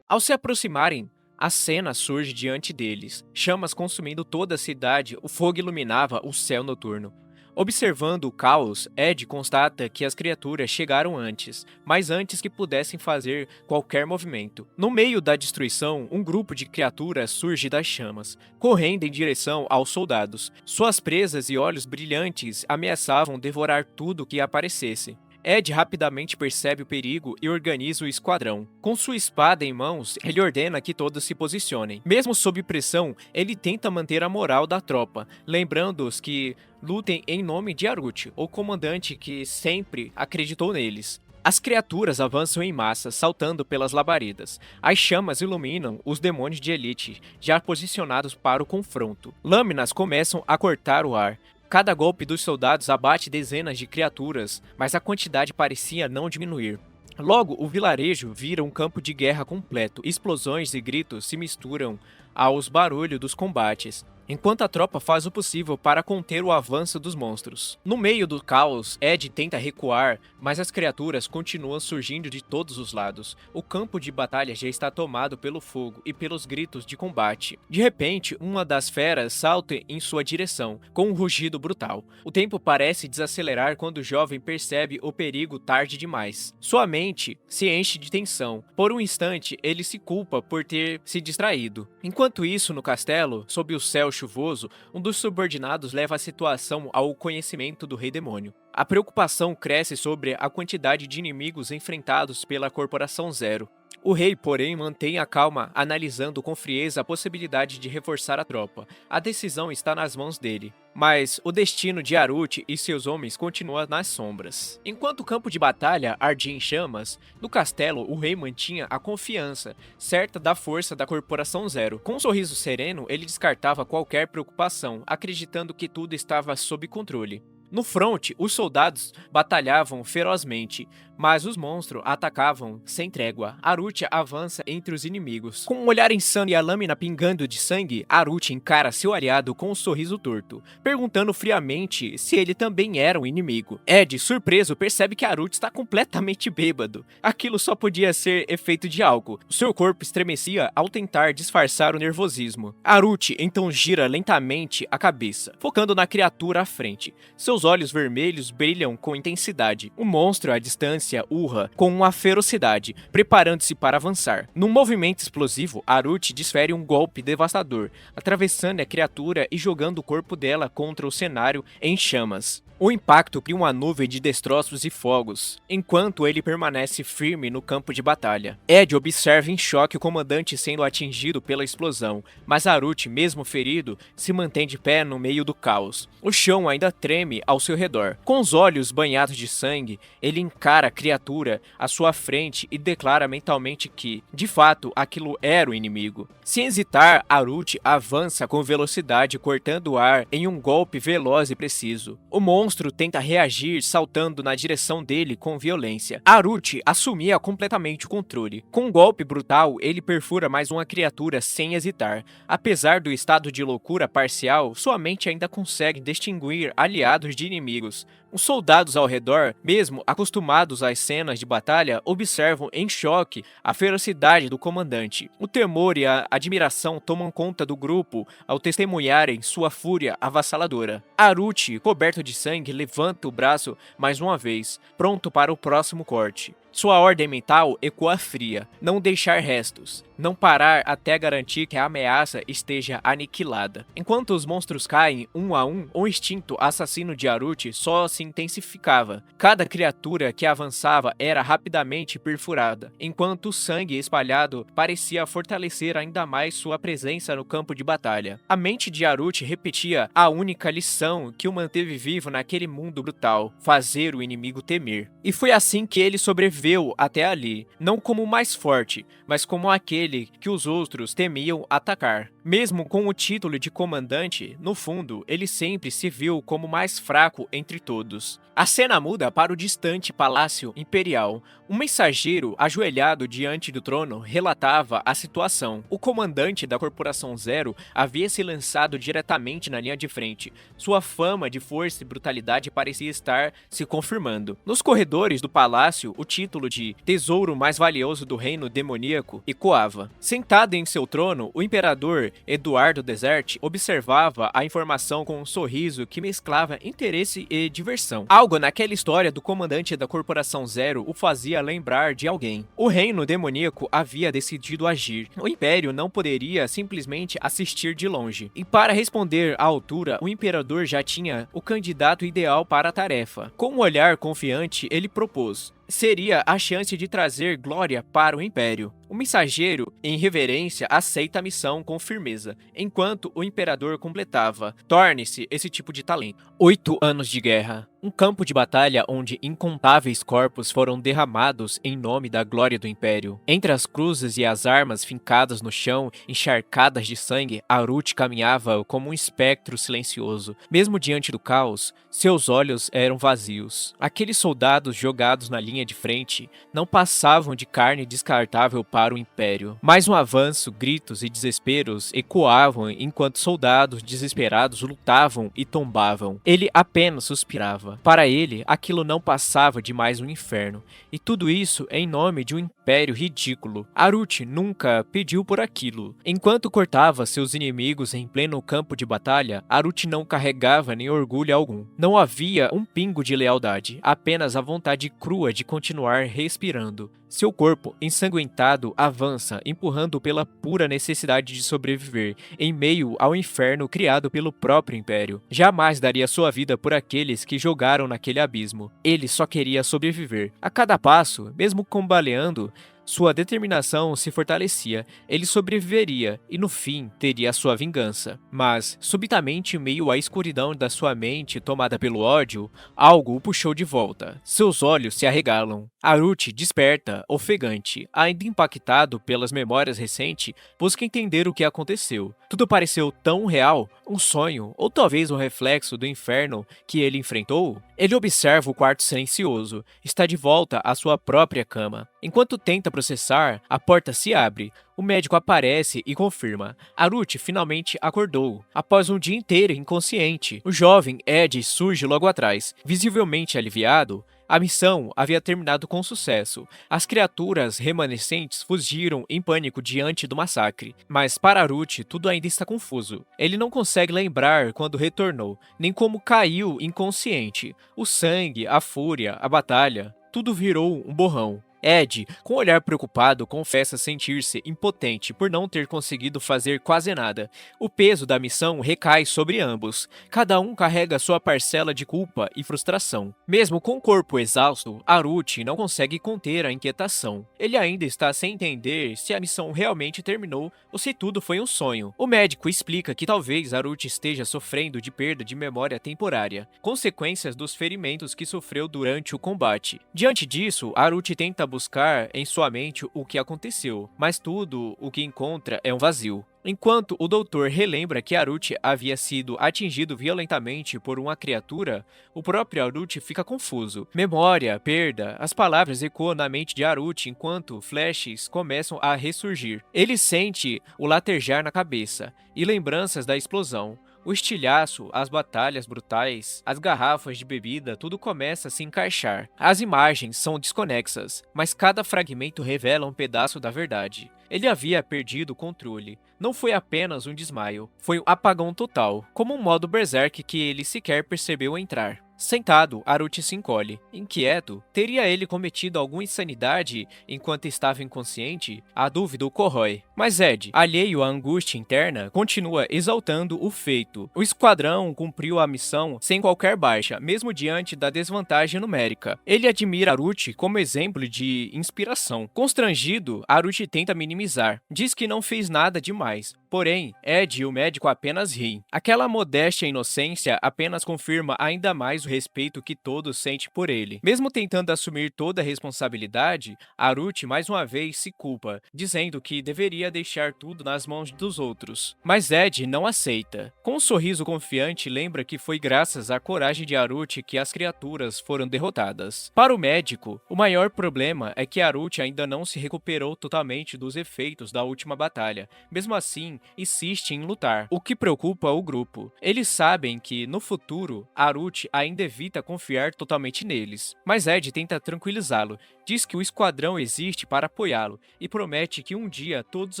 Ao se aproximarem, a cena surge diante deles. Chamas consumindo toda a cidade, o fogo iluminava o céu noturno. Observando o caos, Ed constata que as criaturas chegaram antes, mas antes que pudessem fazer qualquer movimento. No meio da destruição, um grupo de criaturas surge das chamas, correndo em direção aos soldados. Suas presas e olhos brilhantes ameaçavam devorar tudo que aparecesse. Ed rapidamente percebe o perigo e organiza o esquadrão. Com sua espada em mãos, ele ordena que todos se posicionem. Mesmo sob pressão, ele tenta manter a moral da tropa, lembrando-os que lutem em nome de Aruchi, o comandante que sempre acreditou neles. As criaturas avançam em massa, saltando pelas labaredas. As chamas iluminam os demônios de elite, já posicionados para o confronto. Lâminas começam a cortar o ar. Cada golpe dos soldados abate dezenas de criaturas, mas a quantidade parecia não diminuir. Logo, o vilarejo vira um campo de guerra completo. Explosões e gritos se misturam aos barulhos dos combates, enquanto a tropa faz o possível para conter o avanço dos monstros. No meio do caos, Ed tenta recuar, mas as criaturas continuam surgindo de todos os lados. O campo de batalha já está tomado pelo fogo e pelos gritos de combate. De repente, uma das feras salta em sua direção, com um rugido brutal. O tempo parece desacelerar quando o jovem percebe o perigo tarde demais. Sua mente se enche de tensão. Por um instante, ele se culpa por ter se distraído. Enquanto isso, no castelo, sob o céu chuvoso, um dos subordinados leva a situação ao conhecimento do Rei Demônio. A preocupação cresce sobre a quantidade de inimigos enfrentados pela Corporação Zero. O rei, porém, mantém a calma, analisando com frieza a possibilidade de reforçar a tropa. A decisão está nas mãos dele, mas o destino de Aruchi e seus homens continua nas sombras. Enquanto o campo de batalha ardia em chamas, no castelo o rei mantinha a confiança, certa da força da Corporação Zero. Com um sorriso sereno, ele descartava qualquer preocupação, acreditando que tudo estava sob controle. No fronte, os soldados batalhavam ferozmente, mas os monstros atacavam sem trégua. Aruchi avança entre os inimigos. Com um olhar insano e a lâmina pingando de sangue, Aruchi encara seu aliado com um sorriso torto, perguntando friamente se ele também era um inimigo. Ed, surpreso, percebe que Aruchi está completamente bêbado. Aquilo só podia ser efeito de álcool. O seu corpo estremecia ao tentar disfarçar o nervosismo. Aruchi então gira lentamente a cabeça, focando na criatura à frente. Seus olhos vermelhos brilham com intensidade. O monstro à distância urra com uma ferocidade, preparando-se para avançar. Num movimento explosivo, Aruchi desfere um golpe devastador, atravessando a criatura e jogando o corpo dela contra o cenário em chamas. O impacto cria uma nuvem de destroços e fogos, enquanto ele permanece firme no campo de batalha. Ed observa em choque o comandante sendo atingido pela explosão, mas Aruchi, mesmo ferido, se mantém de pé no meio do caos. O chão ainda treme ao seu redor. Com os olhos banhados de sangue, ele encara a criatura à sua frente e declara mentalmente que, de fato, aquilo era o inimigo. Sem hesitar, Aruchi avança com velocidade, cortando o ar em um golpe veloz e preciso. O monstro monstro tenta reagir saltando na direção dele com violência. Aruchi assumia completamente o controle. Com um golpe brutal, ele perfura mais uma criatura sem hesitar. Apesar do estado de loucura parcial, sua mente ainda consegue distinguir aliados de inimigos. Os soldados ao redor, mesmo acostumados às cenas de batalha, observam em choque a ferocidade do comandante. O temor e a admiração tomam conta do grupo ao testemunharem sua fúria avassaladora. Aruchi, coberto de sangue, levanta o braço mais uma vez, pronto para o próximo corte. Sua ordem mental ecoa fria: não deixar restos, não parar até garantir que a ameaça esteja aniquilada. Enquanto os monstros caem um a um, o instinto assassino de Aruchi só se intensificava. Cada criatura que avançava era rapidamente perfurada, enquanto o sangue espalhado parecia fortalecer ainda mais sua presença no campo de batalha. A mente de Aruchi repetia a única lição que o manteve vivo naquele mundo brutal: fazer o inimigo temer. E foi assim que ele sobreviveu até ali, não como o mais forte, mas como aquele que os outros temiam atacar. Mesmo com o título de comandante, no fundo, ele sempre se viu como o mais fraco entre todos. A cena muda para o distante Palácio Imperial. Um mensageiro ajoelhado diante do trono relatava a situação. O comandante da Corporação Zero havia se lançado diretamente na linha de frente. Sua fama de força e brutalidade parecia estar se confirmando. Nos corredores do palácio, o título de Tesouro Mais Valioso do Reino Demoníaco ecoava. Sentado em seu trono, o imperador Eduardo Desert observava a informação com um sorriso que mesclava interesse e diversão. Algo naquela história do comandante da Corporação Zero o fazia lembrar de alguém. O reino demoníaco havia decidido agir. O Império não poderia simplesmente assistir de longe. E para responder à altura, o imperador já tinha o candidato ideal para a tarefa. Com um olhar confiante, ele propôs: seria a chance de trazer glória para o Império. O mensageiro, em reverência, aceita a missão com firmeza, enquanto o imperador completava: torne-se esse tipo de talento. 8 anos de guerra. Um campo de batalha onde incontáveis corpos foram derramados em nome da glória do Império. Entre as cruzes e as armas fincadas no chão, encharcadas de sangue, Aruchi caminhava como um espectro silencioso. Mesmo diante do caos, seus olhos eram vazios. Aqueles soldados jogados na linha de frente não passavam de carne descartável para o Império. Mais um avanço, gritos e desesperos ecoavam enquanto soldados desesperados lutavam e tombavam. Ele apenas suspirava. Para ele, aquilo não passava de mais um inferno. E tudo isso em nome de um império ridículo. Aruchi nunca pediu por aquilo. Enquanto cortava seus inimigos em pleno campo de batalha, Aruchi não carregava nem orgulho algum. Não havia um pingo de lealdade, apenas a vontade crua de continuar respirando. Seu corpo, ensanguentado, avança, empurrando pela pura necessidade de sobreviver, em meio ao inferno criado pelo próprio Império. Jamais daria sua vida por aqueles que jogaram naquele abismo. Ele só queria sobreviver. A cada passo, mesmo combaleando, sua determinação se fortalecia. Ele sobreviveria e, no fim, teria a sua vingança. Mas, subitamente, em meio à escuridão da sua mente tomada pelo ódio, algo o puxou de volta. Seus olhos se arregalam. Aruchi desperta, ofegante, ainda impactado pelas memórias recentes, busca entender o que aconteceu. Tudo pareceu tão real, um sonho, ou talvez um reflexo do inferno que ele enfrentou? Ele observa o quarto silencioso, está de volta à sua própria cama. Enquanto tenta processar, a porta se abre. O médico aparece e confirma: Aruchi finalmente acordou, após um dia inteiro inconsciente. O jovem Ed surge logo atrás, visivelmente aliviado. A missão havia terminado com sucesso. As criaturas remanescentes fugiram em pânico diante do massacre. Mas para Aruchi tudo ainda está confuso. Ele não consegue lembrar quando retornou, nem como caiu inconsciente. O sangue, a fúria, a batalha, tudo virou um borrão. Ed, com um olhar preocupado, confessa sentir-se impotente por não ter conseguido fazer quase nada. O peso da missão recai sobre ambos. Cada um carrega sua parcela de culpa e frustração. Mesmo com o corpo exausto, Aruchi não consegue conter a inquietação. Ele ainda está sem entender se a missão realmente terminou ou se tudo foi um sonho. O médico explica que talvez Aruchi esteja sofrendo de perda de memória temporária, consequências dos ferimentos que sofreu durante o combate. Diante disso, Aruchi tenta buscar em sua mente o que aconteceu, mas tudo o que encontra é um vazio. Enquanto o doutor relembra que Haruchi havia sido atingido violentamente por uma criatura, o próprio Haruchi fica confuso. Memória, perda, as palavras ecoam na mente de Haruchi enquanto flashes começam a ressurgir. Ele sente o latejar na cabeça e lembranças da explosão. O estilhaço, as batalhas brutais, as garrafas de bebida, tudo começa a se encaixar. As imagens são desconexas, mas cada fragmento revela um pedaço da verdade. Ele havia perdido o controle. Não foi apenas um desmaio, foi um apagão total, como um modo berserk que ele sequer percebeu entrar. Sentado, Haruchi se encolhe. Inquieto, teria ele cometido alguma insanidade enquanto estava inconsciente? A dúvida o corrói. Mas Ed, alheio à angústia interna, continua exaltando o feito. O esquadrão cumpriu a missão sem qualquer baixa, mesmo diante da desvantagem numérica. Ele admira Haruchi como exemplo de inspiração. Constrangido, Haruchi tenta minimizar. Diz que não fez nada demais. Porém, Ed e o médico apenas riem. Aquela modéstia e inocência apenas confirma ainda mais o respeito que todos sentem por ele. Mesmo tentando assumir toda a responsabilidade, Haruchi mais uma vez se culpa, dizendo que deveria deixar tudo nas mãos dos outros. Mas Ed não aceita. Com um sorriso confiante, lembra que foi graças à coragem de Haruchi que as criaturas foram derrotadas. Para o médico, o maior problema é que Haruchi ainda não se recuperou totalmente dos efeitos da última batalha. Mesmo assim, insiste em lutar, o que preocupa o grupo. Eles sabem que, no futuro, Haruchi ainda evita confiar totalmente neles. Mas Ed tenta tranquilizá-lo, diz que o esquadrão existe para apoiá-lo e promete que um dia todos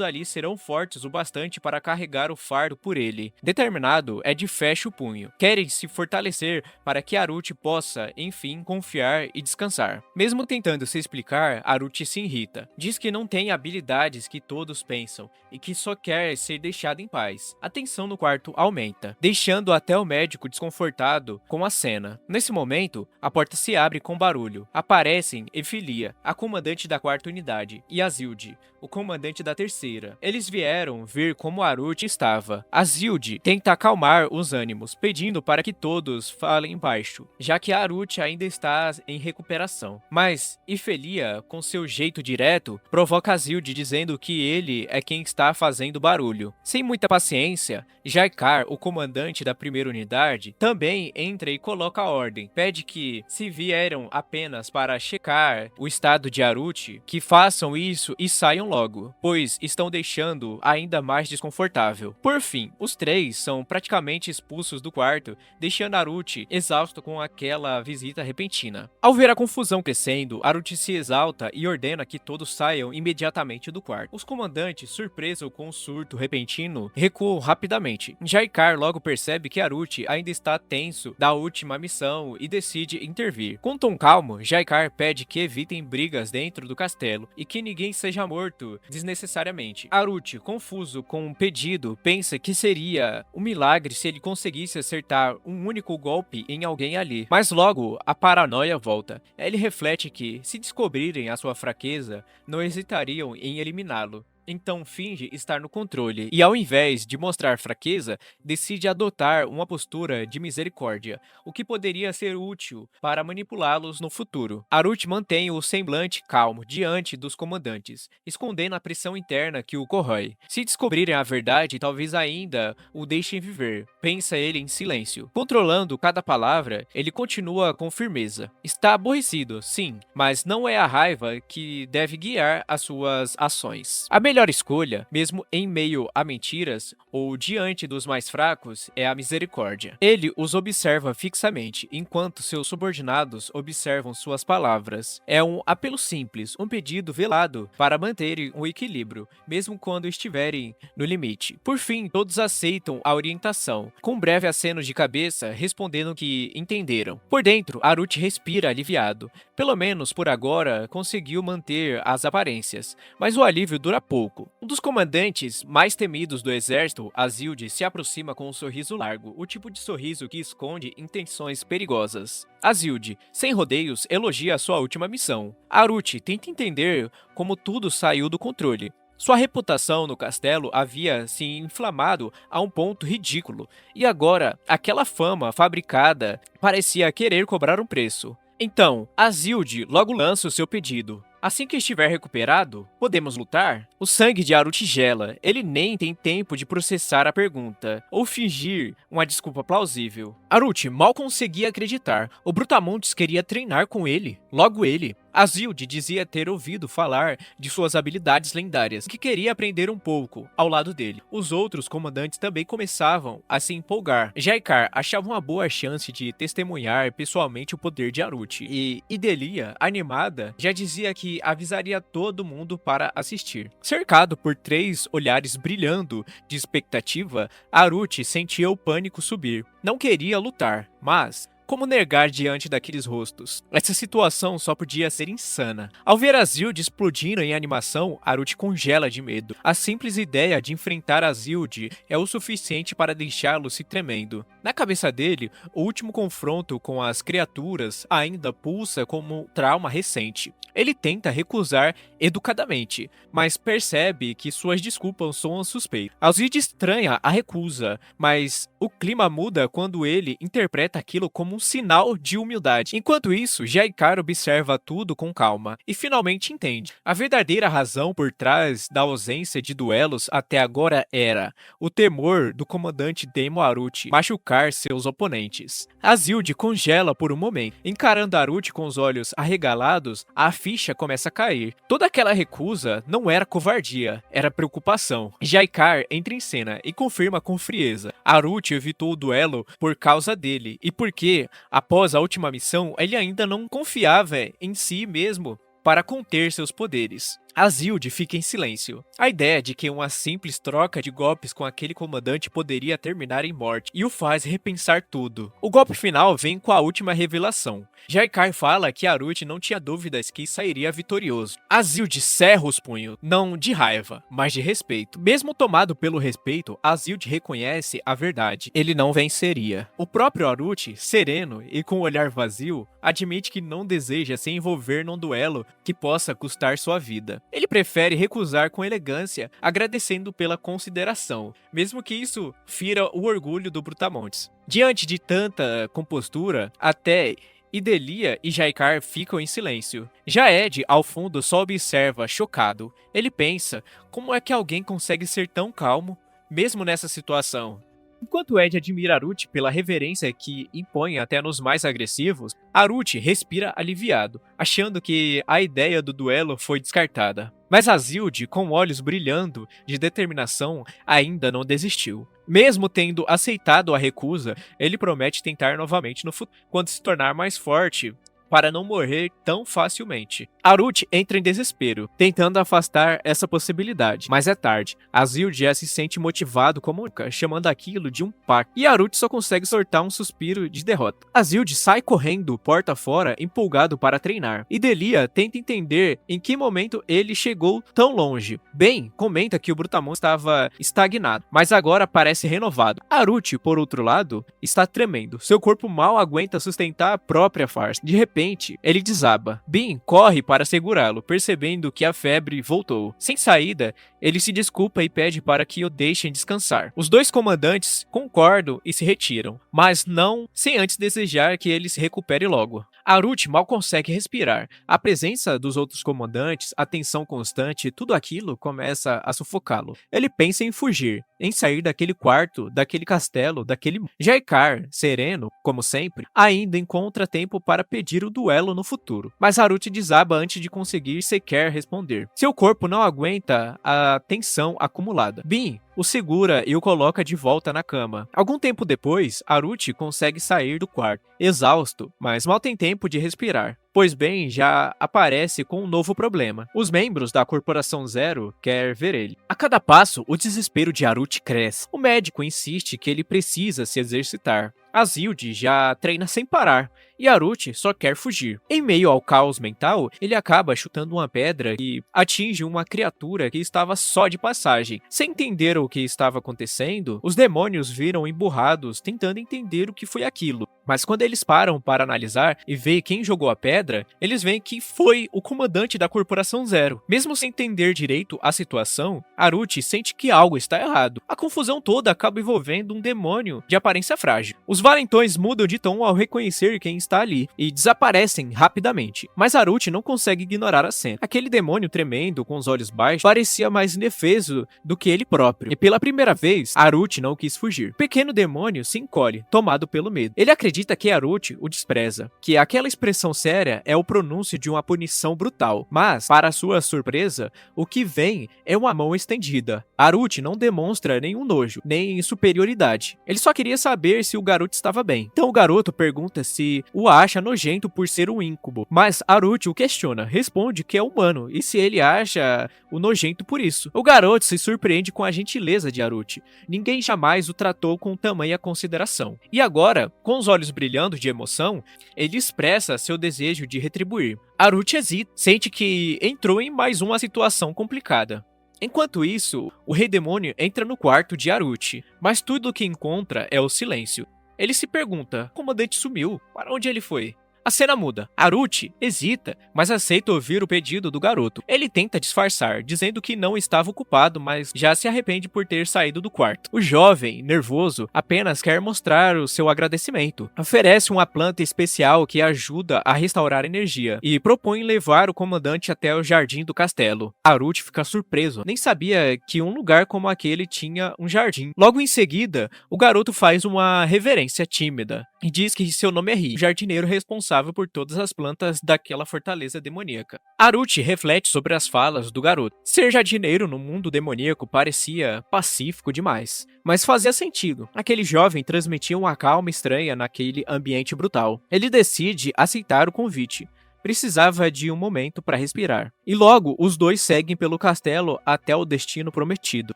ali serão fortes o bastante para carregar o fardo por ele. Determinado, Ed fecha o punho. Querem se fortalecer para que Haruchi possa, enfim, confiar e descansar. Mesmo tentando se explicar, Haruchi se irrita. Diz que não tem habilidades que todos pensam e que só quer ser deixado em paz. A tensão no quarto aumenta, deixando até o médico desconfortado com a cena. Nesse momento, a porta se abre com barulho. Aparecem Efilia, a comandante da 4ª unidade, e Azilde, o comandante da 3ª. Eles vieram ver como Haruchi estava. Azilde tenta acalmar os ânimos, pedindo para que todos falem baixo, já que Haruchi ainda está em recuperação. Mas Efilia, com seu jeito direto, provoca Azilde dizendo que ele é quem está fazendo barulho. Sem muita paciência, Jaikar, o comandante da 1ª unidade, também entra e coloca a ordem. Pede que, se vieram apenas para checar o estado de Haruchi, que façam isso e saiam logo, pois estão deixando ainda mais desconfortável. Por fim, os três são praticamente expulsos do quarto, deixando Haruchi exausto com aquela visita repentina. Ao ver a confusão crescendo, Haruchi se exalta e ordena que todos saiam imediatamente do quarto. Os comandantes, surpresos com o surto repentino, recuam rapidamente. Jaikar logo percebe que Haruchi ainda está tenso da última missão e decide intervir. Com tom calmo, Jaikar pede que evitem brigas dentro do castelo e que ninguém seja morto desnecessariamente. Haruchi, confuso com o pedido, pensa que seria um milagre se ele conseguisse acertar um único golpe em alguém ali. Mas logo, a paranoia volta. Ele reflete que, se descobrirem a sua fraqueza, não hesitariam em eliminá-lo. Então finge estar no controle e, ao invés de mostrar fraqueza, decide adotar uma postura de misericórdia, o que poderia ser útil para manipulá-los no futuro. Haruchi mantém o semblante calmo diante dos comandantes, escondendo a pressão interna que o corrói. Se descobrirem a verdade, talvez ainda o deixem viver, pensa ele em silêncio. Controlando cada palavra, ele continua com firmeza. Está aborrecido, sim, mas não é a raiva que deve guiar as suas ações. A melhor escolha, mesmo em meio a mentiras ou diante dos mais fracos, é a misericórdia. Ele os observa fixamente, enquanto seus subordinados observam suas palavras. É um apelo simples, um pedido velado para manterem o equilíbrio, mesmo quando estiverem no limite. Por fim, todos aceitam a orientação, com um breve aceno de cabeça, respondendo que entenderam. Por dentro, Haruchi respira aliviado. Pelo menos por agora, conseguiu manter as aparências, mas o alívio dura pouco. Um dos comandantes mais temidos do exército, Azilde, se aproxima com um sorriso largo, o tipo de sorriso que esconde intenções perigosas. Azilde, sem rodeios, elogia a sua última missão. Haruchi tenta entender como tudo saiu do controle. Sua reputação no castelo havia se inflamado a um ponto ridículo, e agora aquela fama fabricada parecia querer cobrar um preço. Então, Azilde logo lança o seu pedido. Assim que estiver recuperado, podemos lutar? O sangue de Aruchi gela. Ele nem tem tempo de processar a pergunta, ou fingir uma desculpa plausível. Aruchi mal conseguia acreditar. O Brutamontes queria treinar com ele. Logo ele. Azilde dizia ter ouvido falar de suas habilidades lendárias, que queria aprender um pouco ao lado dele. Os outros comandantes também começavam a se empolgar. Jaikar achava uma boa chance de testemunhar pessoalmente o poder de Aruchi, e Idalia, animada, já dizia que avisaria todo mundo para assistir. Cercado por 3 olhares brilhando de expectativa, Aruchi sentia o pânico subir. Não queria lutar, mas como negar diante daqueles rostos? Essa situação só podia ser insana. Ao ver a Zilde explodindo em animação, Aruchi congela de medo. A simples ideia de enfrentar a Zilde é o suficiente para deixá-lo se tremendo. Na cabeça dele, o último confronto com as criaturas ainda pulsa como um trauma recente. Ele tenta recusar educadamente, mas percebe que suas desculpas soam suspeitas. Azilde estranha a recusa, mas o clima muda quando ele interpreta aquilo como um sinal de humildade. Enquanto isso, Jaikar observa tudo com calma e finalmente entende. A verdadeira razão por trás da ausência de duelos até agora era o temor do comandante Demo Aruchi machucar seus oponentes. Azilde congela por um momento. Encarando Aruchi com os olhos arregalados, a ficha começa a cair. Toda aquela recusa não era covardia, era preocupação. Jaikar entra em cena e confirma com frieza. Aruchi evitou o duelo por causa dele e porque, após a última missão, ele ainda não confiava em si mesmo para conter seus poderes. Azilde fica em silêncio. A ideia de que uma simples troca de golpes com aquele comandante poderia terminar em morte e o faz repensar tudo. O golpe final vem com a última revelação. Jaikar fala que Aruchi não tinha dúvidas que sairia vitorioso. Azilde cerra os punhos, não de raiva, mas de respeito. Mesmo tomado pelo respeito, Azilde reconhece a verdade. Ele não venceria. O próprio Aruchi, sereno e com o olhar vazio, admite que não deseja se envolver num duelo que possa custar sua vida. Ele prefere recusar com elegância, agradecendo pela consideração, mesmo que isso fira o orgulho do Brutamontes. Diante de tanta compostura, até Idalia e Jaikar ficam em silêncio. Já Ed, ao fundo, só observa, chocado. Ele pensa, como é que alguém consegue ser tão calmo, mesmo nessa situação? Enquanto Ed admira Aruchi pela reverência que impõe até nos mais agressivos, Aruchi respira aliviado, achando que a ideia do duelo foi descartada. Mas Azilde, com olhos brilhando de determinação, ainda não desistiu. Mesmo tendo aceitado a recusa, ele promete tentar novamente no futuro, quando se tornar mais forte, para não morrer tão facilmente. Aruchi entra em desespero, tentando afastar essa possibilidade, mas é tarde. Azilde já se sente motivado como nunca, chamando aquilo de um pacto, e Aruchi só consegue soltar um suspiro de derrota. Azilde sai correndo porta fora, empolgado para treinar, e Delia tenta entender em que momento ele chegou tão longe. Ben comenta que o Brutamontes estava estagnado, mas agora parece renovado. Aruchi, por outro lado, está tremendo. Seu corpo mal aguenta sustentar a própria farsa. De repente, ele desaba. Ben corre para segurá-lo, percebendo que a febre voltou. Sem saída, ele se desculpa e pede para que o deixem descansar. Os dois comandantes concordam e se retiram, mas não sem antes desejar que ele se recupere logo. Aruchi mal consegue respirar. A presença dos outros comandantes, a tensão constante, tudo aquilo começa a sufocá-lo. Ele pensa em fugir, em sair daquele quarto, daquele castelo, daquele... Jaikar, sereno, como sempre, ainda encontra tempo para pedir o duelo no futuro. Mas Aruchi desaba antes de conseguir sequer responder. Seu corpo não aguenta a tensão acumulada. Ben o segura e o coloca de volta na cama. Algum tempo depois, Aruchi consegue sair do quarto, exausto, mas mal tem tempo de respirar, pois Ben já aparece com um novo problema. Os membros da Corporação Zero querem ver ele. A cada passo, o desespero de Aruchi cresce. O médico insiste que ele precisa se exercitar. Azilde já treina sem parar, e Aruchi só quer fugir. Em meio ao caos mental, ele acaba chutando uma pedra e atinge uma criatura que estava só de passagem. Sem entender o que estava acontecendo, os demônios viram emburrados, tentando entender o que foi aquilo. Mas quando eles param para analisar e ver quem jogou a pedra, eles veem que foi o comandante da Corporação Zero. Mesmo sem entender direito a situação, Aruchi sente que algo está errado. A confusão toda acaba envolvendo um demônio de aparência frágil. Os Os valentões mudam de tom ao reconhecer quem está ali e desaparecem rapidamente, mas Haruchi não consegue ignorar a cena. Aquele demônio tremendo com os olhos baixos parecia mais indefeso do que ele próprio, e pela primeira vez, Haruchi não quis fugir. O pequeno demônio se encolhe, tomado pelo medo. Ele acredita que Haruchi o despreza, que aquela expressão séria é o pronúncio de uma punição brutal, mas, para sua surpresa, o que vem é uma mão estendida. Haruchi não demonstra nenhum nojo, nem superioridade. Ele só queria saber se o garoto estava bem. Então o garoto pergunta se o acha nojento por ser um incubo, mas Haruchi o questiona, responde que é humano e se ele acha o nojento por isso. O garoto se surpreende com a gentileza de Haruchi. Ninguém jamais o tratou com tamanha consideração. E agora, com os olhos brilhando de emoção, ele expressa seu desejo de retribuir. Haruchi hesita, sente que entrou em mais uma situação complicada. Enquanto isso, o Rei Demônio entra no quarto de Haruchi, mas tudo o que encontra é o silêncio. Ele se pergunta, o comandante sumiu, para onde ele foi? A cena muda. Haruchi hesita, mas aceita ouvir o pedido do garoto. Ele tenta disfarçar, dizendo que não estava ocupado, mas já se arrepende por ter saído do quarto. O jovem, nervoso, apenas quer mostrar o seu agradecimento. Oferece uma planta especial que ajuda a restaurar energia e propõe levar o comandante até o jardim do castelo. Haruchi fica surpreso, nem sabia que um lugar como aquele tinha um jardim. Logo em seguida, o garoto faz uma reverência tímida e diz que seu nome é Ri, o jardineiro responsável por todas as plantas daquela fortaleza demoníaca. Haruchi reflete sobre as falas do garoto. Ser jardineiro no mundo demoníaco parecia pacífico demais, mas fazia sentido. Aquele jovem transmitia uma calma estranha naquele ambiente brutal. Ele decide aceitar o convite. Precisava de um momento para respirar. E logo, os dois seguem pelo castelo até o destino prometido.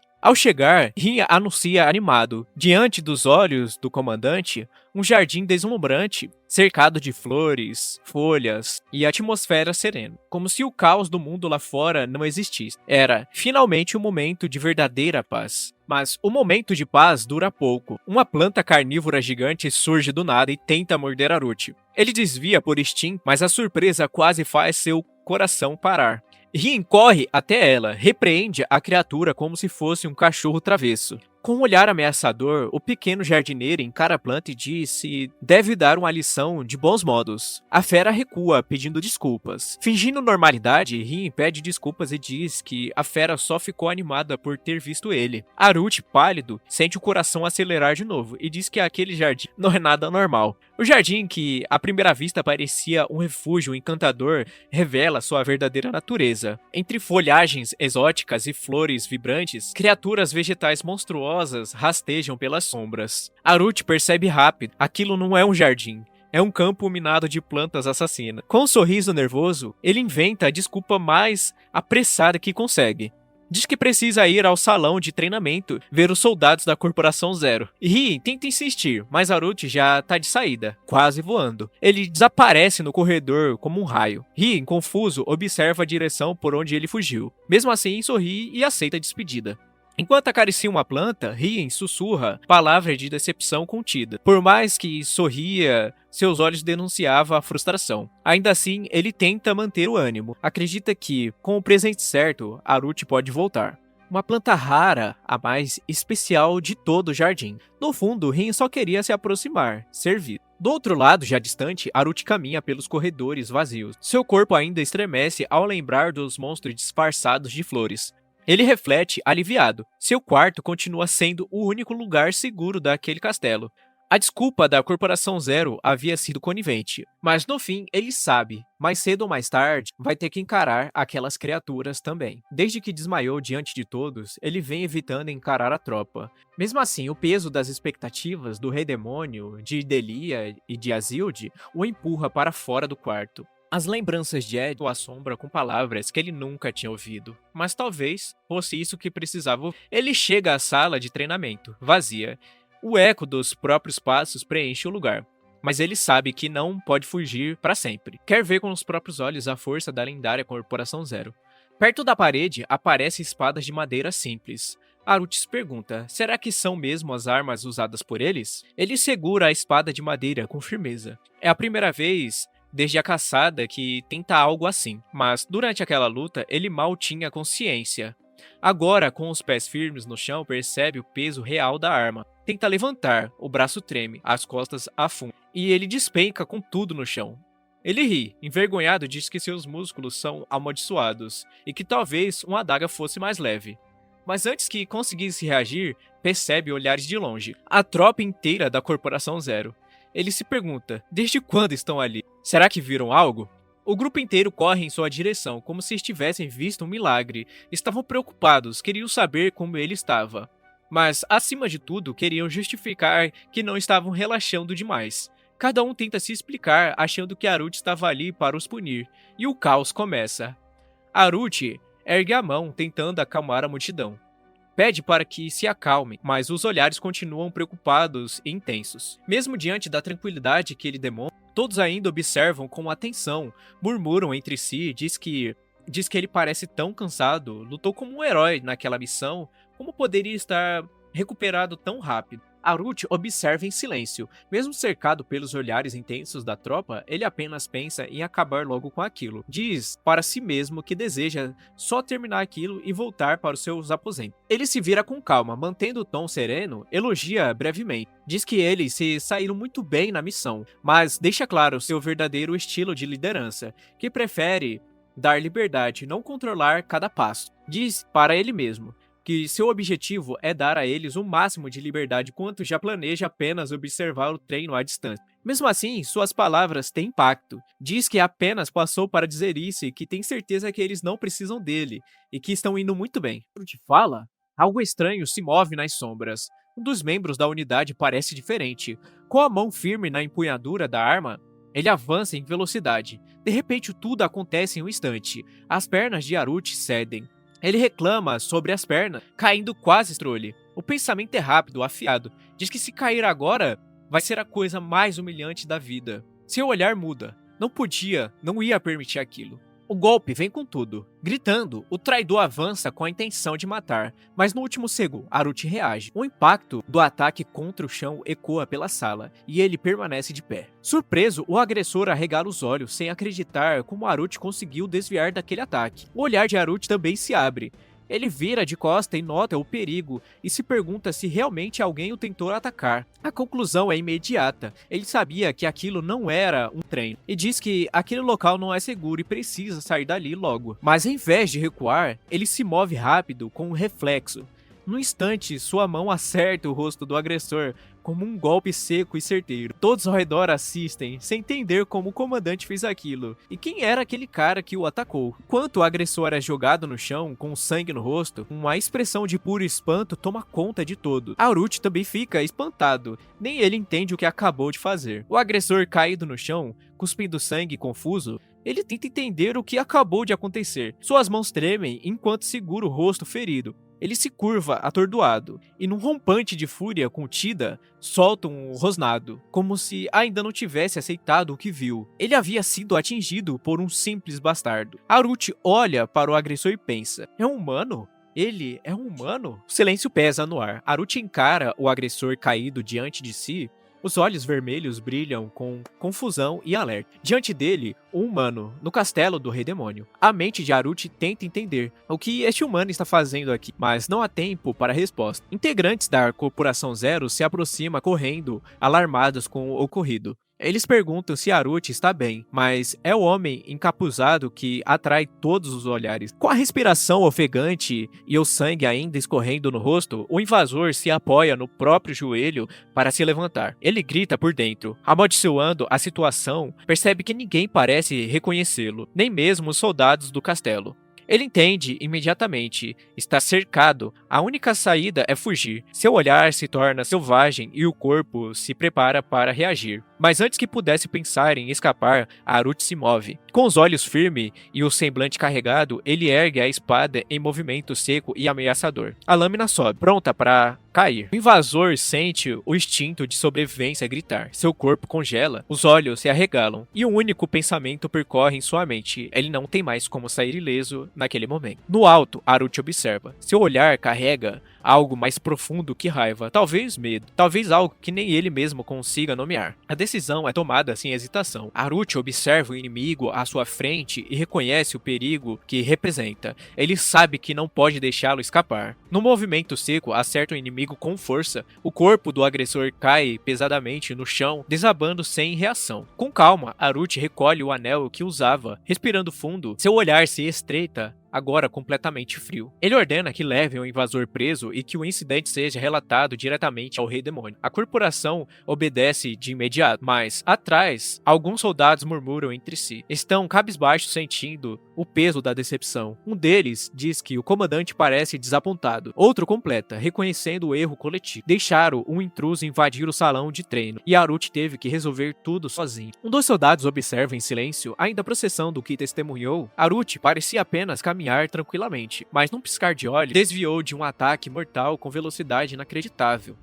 Ao chegar, Rin anuncia animado, diante dos olhos do comandante, um jardim deslumbrante, cercado de flores, folhas e atmosfera serena, como se o caos do mundo lá fora não existisse. Era, finalmente, um momento de verdadeira paz. Mas o momento de paz dura pouco. Uma planta carnívora gigante surge do nada e tenta morder Haruchi. Ele desvia por instinto, mas a surpresa quase faz seu coração parar. Rin corre até ela, repreende a criatura como se fosse um cachorro travesso. Com um olhar ameaçador, o pequeno jardineiro encara a planta e diz se deve dar uma lição de bons modos. A fera recua, pedindo desculpas. Fingindo normalidade, Rin pede desculpas e diz que a fera só ficou animada por ter visto ele. Haruchi, pálido, sente o coração acelerar de novo e diz que aquele jardim não é nada normal. O jardim, que à primeira vista parecia um refúgio encantador, revela sua verdadeira natureza. Entre folhagens exóticas e flores vibrantes, criaturas vegetais monstruosas rastejam pelas sombras. Haruchi percebe rápido, aquilo não é um jardim. É um campo minado de plantas assassinas. Com um sorriso nervoso, ele inventa a desculpa mais apressada que consegue. Diz que precisa ir ao salão de treinamento ver os soldados da Corporação Zero. Rin tenta insistir, mas Haruchi já tá de saída, quase voando. Ele desaparece no corredor como um raio. Rin, confuso, observa a direção por onde ele fugiu. Mesmo assim, sorri e aceita a despedida. Enquanto acaricia uma planta, Rin sussurra palavras de decepção contida. Por mais que sorria, seus olhos denunciavam a frustração. Ainda assim, ele tenta manter o ânimo. Acredita que, com o presente certo, Haruchi pode voltar. Uma planta rara, a mais especial de todo o jardim. No fundo, Rin só queria se aproximar, servir. Do outro lado, já distante, Haruchi caminha pelos corredores vazios. Seu corpo ainda estremece ao lembrar dos monstros disfarçados de flores. Ele reflete, aliviado. Seu quarto continua sendo o único lugar seguro daquele castelo. A desculpa da Corporação Zero havia sido conivente, mas no fim ele sabe, mais cedo ou mais tarde, vai ter que encarar aquelas criaturas também. Desde que desmaiou diante de todos, ele vem evitando encarar a tropa. Mesmo assim, o peso das expectativas do Rei Demônio, de Delia e de Azilde o empurra para fora do quarto. As lembranças de Ed o assombram com palavras que ele nunca tinha ouvido, mas talvez fosse isso que precisava. Ele chega à sala de treinamento, vazia. O eco dos próprios passos preenche o lugar, mas ele sabe que não pode fugir para sempre. Quer ver com os próprios olhos a força da lendária Corporação Zero. Perto da parede aparecem espadas de madeira simples. Haruchi se pergunta, será que são mesmo as armas usadas por eles? Ele segura a espada de madeira com firmeza. É a primeira vez desde a caçada que tenta algo assim, mas durante aquela luta ele mal tinha consciência. Agora, com os pés firmes no chão, percebe o peso real da arma. Tenta levantar, o braço treme, as costas afundam, e ele despenca com tudo no chão. Ele ri, envergonhado, diz que seus músculos são amaldiçoados, e que talvez uma adaga fosse mais leve. Mas antes que conseguisse reagir, percebe olhares de longe, a tropa inteira da Corporação Zero. Ele se pergunta, desde quando estão ali? Será que viram algo? O grupo inteiro corre em sua direção, como se estivessem visto um milagre. Estavam preocupados, queriam saber como ele estava. Mas, acima de tudo, queriam justificar que não estavam relaxando demais. Cada um tenta se explicar, achando que Aruti estava ali para os punir, e o caos começa. Aruti ergue a mão, tentando acalmar a multidão. Pede para que se acalmem, mas os olhares continuam preocupados e intensos. Mesmo diante da tranquilidade que ele demonstra, todos ainda observam com atenção, murmuram entre si, diz que ele parece tão cansado, lutou como um herói naquela missão, como poderia estar recuperado tão rápido? Aruti observa em silêncio. Mesmo cercado pelos olhares intensos da tropa, ele apenas pensa em acabar logo com aquilo. Diz para si mesmo que deseja só terminar aquilo e voltar para os seus aposentos. Ele se vira com calma, mantendo o tom sereno, elogia brevemente. Diz que eles se saíram muito bem na missão, mas deixa claro seu verdadeiro estilo de liderança, que prefere dar liberdade, não controlar cada passo. Diz para ele mesmo que seu objetivo é dar a eles o máximo de liberdade quanto já planeja apenas observar o treino à distância. Mesmo assim, suas palavras têm impacto. Diz que apenas passou para dizer isso e que tem certeza que eles não precisam dele e que estão indo muito bem. Quando te fala, algo estranho se move nas sombras. Um dos membros da unidade parece diferente. Com a mão firme na empunhadura da arma, ele avança em velocidade. De repente, tudo acontece em um instante. As pernas de Aruti cedem. Ele reclama sobre as pernas, caindo quase estrole. O pensamento é rápido, afiado. Diz que se cair agora, vai ser a coisa mais humilhante da vida. Seu olhar muda. Não ia permitir aquilo. O golpe vem com tudo. Gritando, o traidor avança com a intenção de matar, mas no último segundo, Aruti reage. O impacto do ataque contra o chão ecoa pela sala, e ele permanece de pé. Surpreso, o agressor arregala os olhos, sem acreditar como Aruti conseguiu desviar daquele ataque. O olhar de Aruti também se abre. Ele vira de costa e nota o perigo e se pergunta se realmente alguém o tentou atacar. A conclusão é imediata. Ele sabia que aquilo não era um treino e diz que aquele local não é seguro e precisa sair dali logo. Mas em vez de recuar, ele se move rápido com um reflexo. No instante, sua mão acerta o rosto do agressor, como um golpe seco e certeiro. Todos ao redor assistem, sem entender como o comandante fez aquilo, e quem era aquele cara que o atacou. Enquanto o agressor é jogado no chão, com sangue no rosto, uma expressão de puro espanto toma conta de todo. Aruti também fica espantado, nem ele entende o que acabou de fazer. O agressor caído no chão, cuspindo sangue confuso, ele tenta entender o que acabou de acontecer. Suas mãos tremem enquanto segura o rosto ferido. Ele se curva, atordoado, e num rompante de fúria contida, solta um rosnado, como se ainda não tivesse aceitado o que viu. Ele havia sido atingido por um simples bastardo. Aruti olha para o agressor e pensa, é um humano? Ele é um humano? O silêncio pesa no ar. Aruti encara o agressor caído diante de si. Os olhos vermelhos brilham com confusão e alerta. Diante dele, um humano, no castelo do Rei Demônio. A mente de Aruti tenta entender o que este humano está fazendo aqui, mas não há tempo para a resposta. Integrantes da Corporação Zero se aproximam correndo, alarmados com o ocorrido. Eles perguntam se Aruti está bem, mas é o homem encapuzado que atrai todos os olhares. Com a respiração ofegante e o sangue ainda escorrendo no rosto, o invasor se apoia no próprio joelho para se levantar. Ele grita por dentro, amaldiçoando a situação, percebe que ninguém parece reconhecê-lo, nem mesmo os soldados do castelo. Ele entende imediatamente, está cercado, a única saída é fugir. Seu olhar se torna selvagem e o corpo se prepara para reagir. Mas antes que pudesse pensar em escapar, Aruti se move. Com os olhos firmes e o semblante carregado, ele ergue a espada em movimento seco e ameaçador. A lâmina sobe, pronta para cair. O invasor sente o instinto de sobrevivência gritar. Seu corpo congela, os olhos se arregalam e um único pensamento percorre em sua mente. Ele não tem mais como sair ileso naquele momento. No alto, Aruti observa. Seu olhar carrega algo mais profundo que raiva, talvez medo, talvez algo que nem ele mesmo consiga nomear. A decisão é tomada sem hesitação. Haruchi observa o inimigo à sua frente e reconhece o perigo que representa. Ele sabe que não pode deixá-lo escapar. No movimento seco, acerta o inimigo com força. O corpo do agressor cai pesadamente no chão, desabando sem reação. Com calma, Haruchi recolhe o anel que usava. Respirando fundo, seu olhar se estreita, agora completamente frio. Ele ordena que levem o invasor preso e que o incidente seja relatado diretamente ao Rei Demônio. A corporação obedece de imediato, mas, atrás, alguns soldados murmuram entre si. Estão cabisbaixos sentindo o peso da decepção. Um deles diz que o comandante parece desapontado. Outro completa, reconhecendo o erro coletivo. Deixaram um intruso invadir o salão de treino, e Haruchi teve que resolver tudo sozinho. Um dos soldados observa em silêncio, ainda processando o que testemunhou. Haruchi parecia apenas caminhar tranquilamente, mas num piscar de olhos, desviou de um ataque mortal com velocidade inacreditável.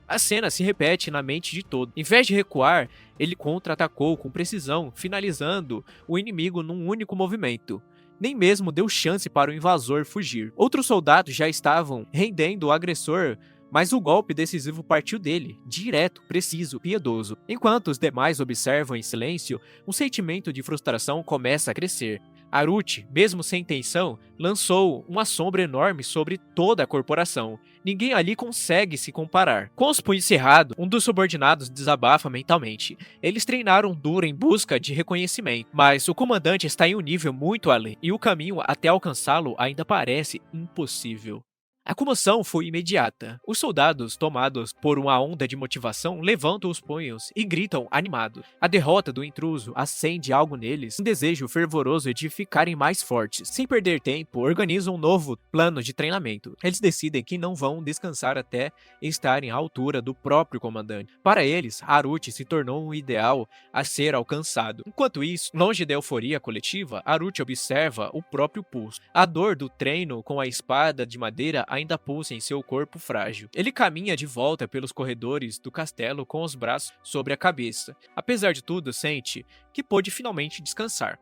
A cena se repete na mente de todo. Em vez de recuar, ele contra-atacou com precisão, finalizando o inimigo num único movimento. Nem mesmo deu chance para o invasor fugir. Outros soldados já estavam rendendo o agressor, mas o golpe decisivo partiu dele, direto, preciso, piedoso. Enquanto os demais observam em silêncio, um sentimento de frustração começa a crescer. Haruchi, mesmo sem intenção, lançou uma sombra enorme sobre toda a corporação. Ninguém ali consegue se comparar. Com os punhos cerrados, um dos subordinados desabafa mentalmente. Eles treinaram duro em busca de reconhecimento, mas o comandante está em um nível muito além, e o caminho até alcançá-lo ainda parece impossível. A comoção foi imediata. Os soldados, tomados por uma onda de motivação, levantam os punhos e gritam animados. A derrota do intruso acende algo neles, um desejo fervoroso de ficarem mais fortes. Sem perder tempo, organizam um novo plano de treinamento. Eles decidem que não vão descansar até estarem à altura do próprio comandante. Para eles, Haruchi se tornou um ideal a ser alcançado. Enquanto isso, longe da euforia coletiva, Haruchi observa o próprio pulso. A dor do treino com a espada de madeira ainda pulsa em seu corpo frágil. Ele caminha de volta pelos corredores do castelo com os braços sobre a cabeça. Apesar de tudo, sente que pôde finalmente descansar.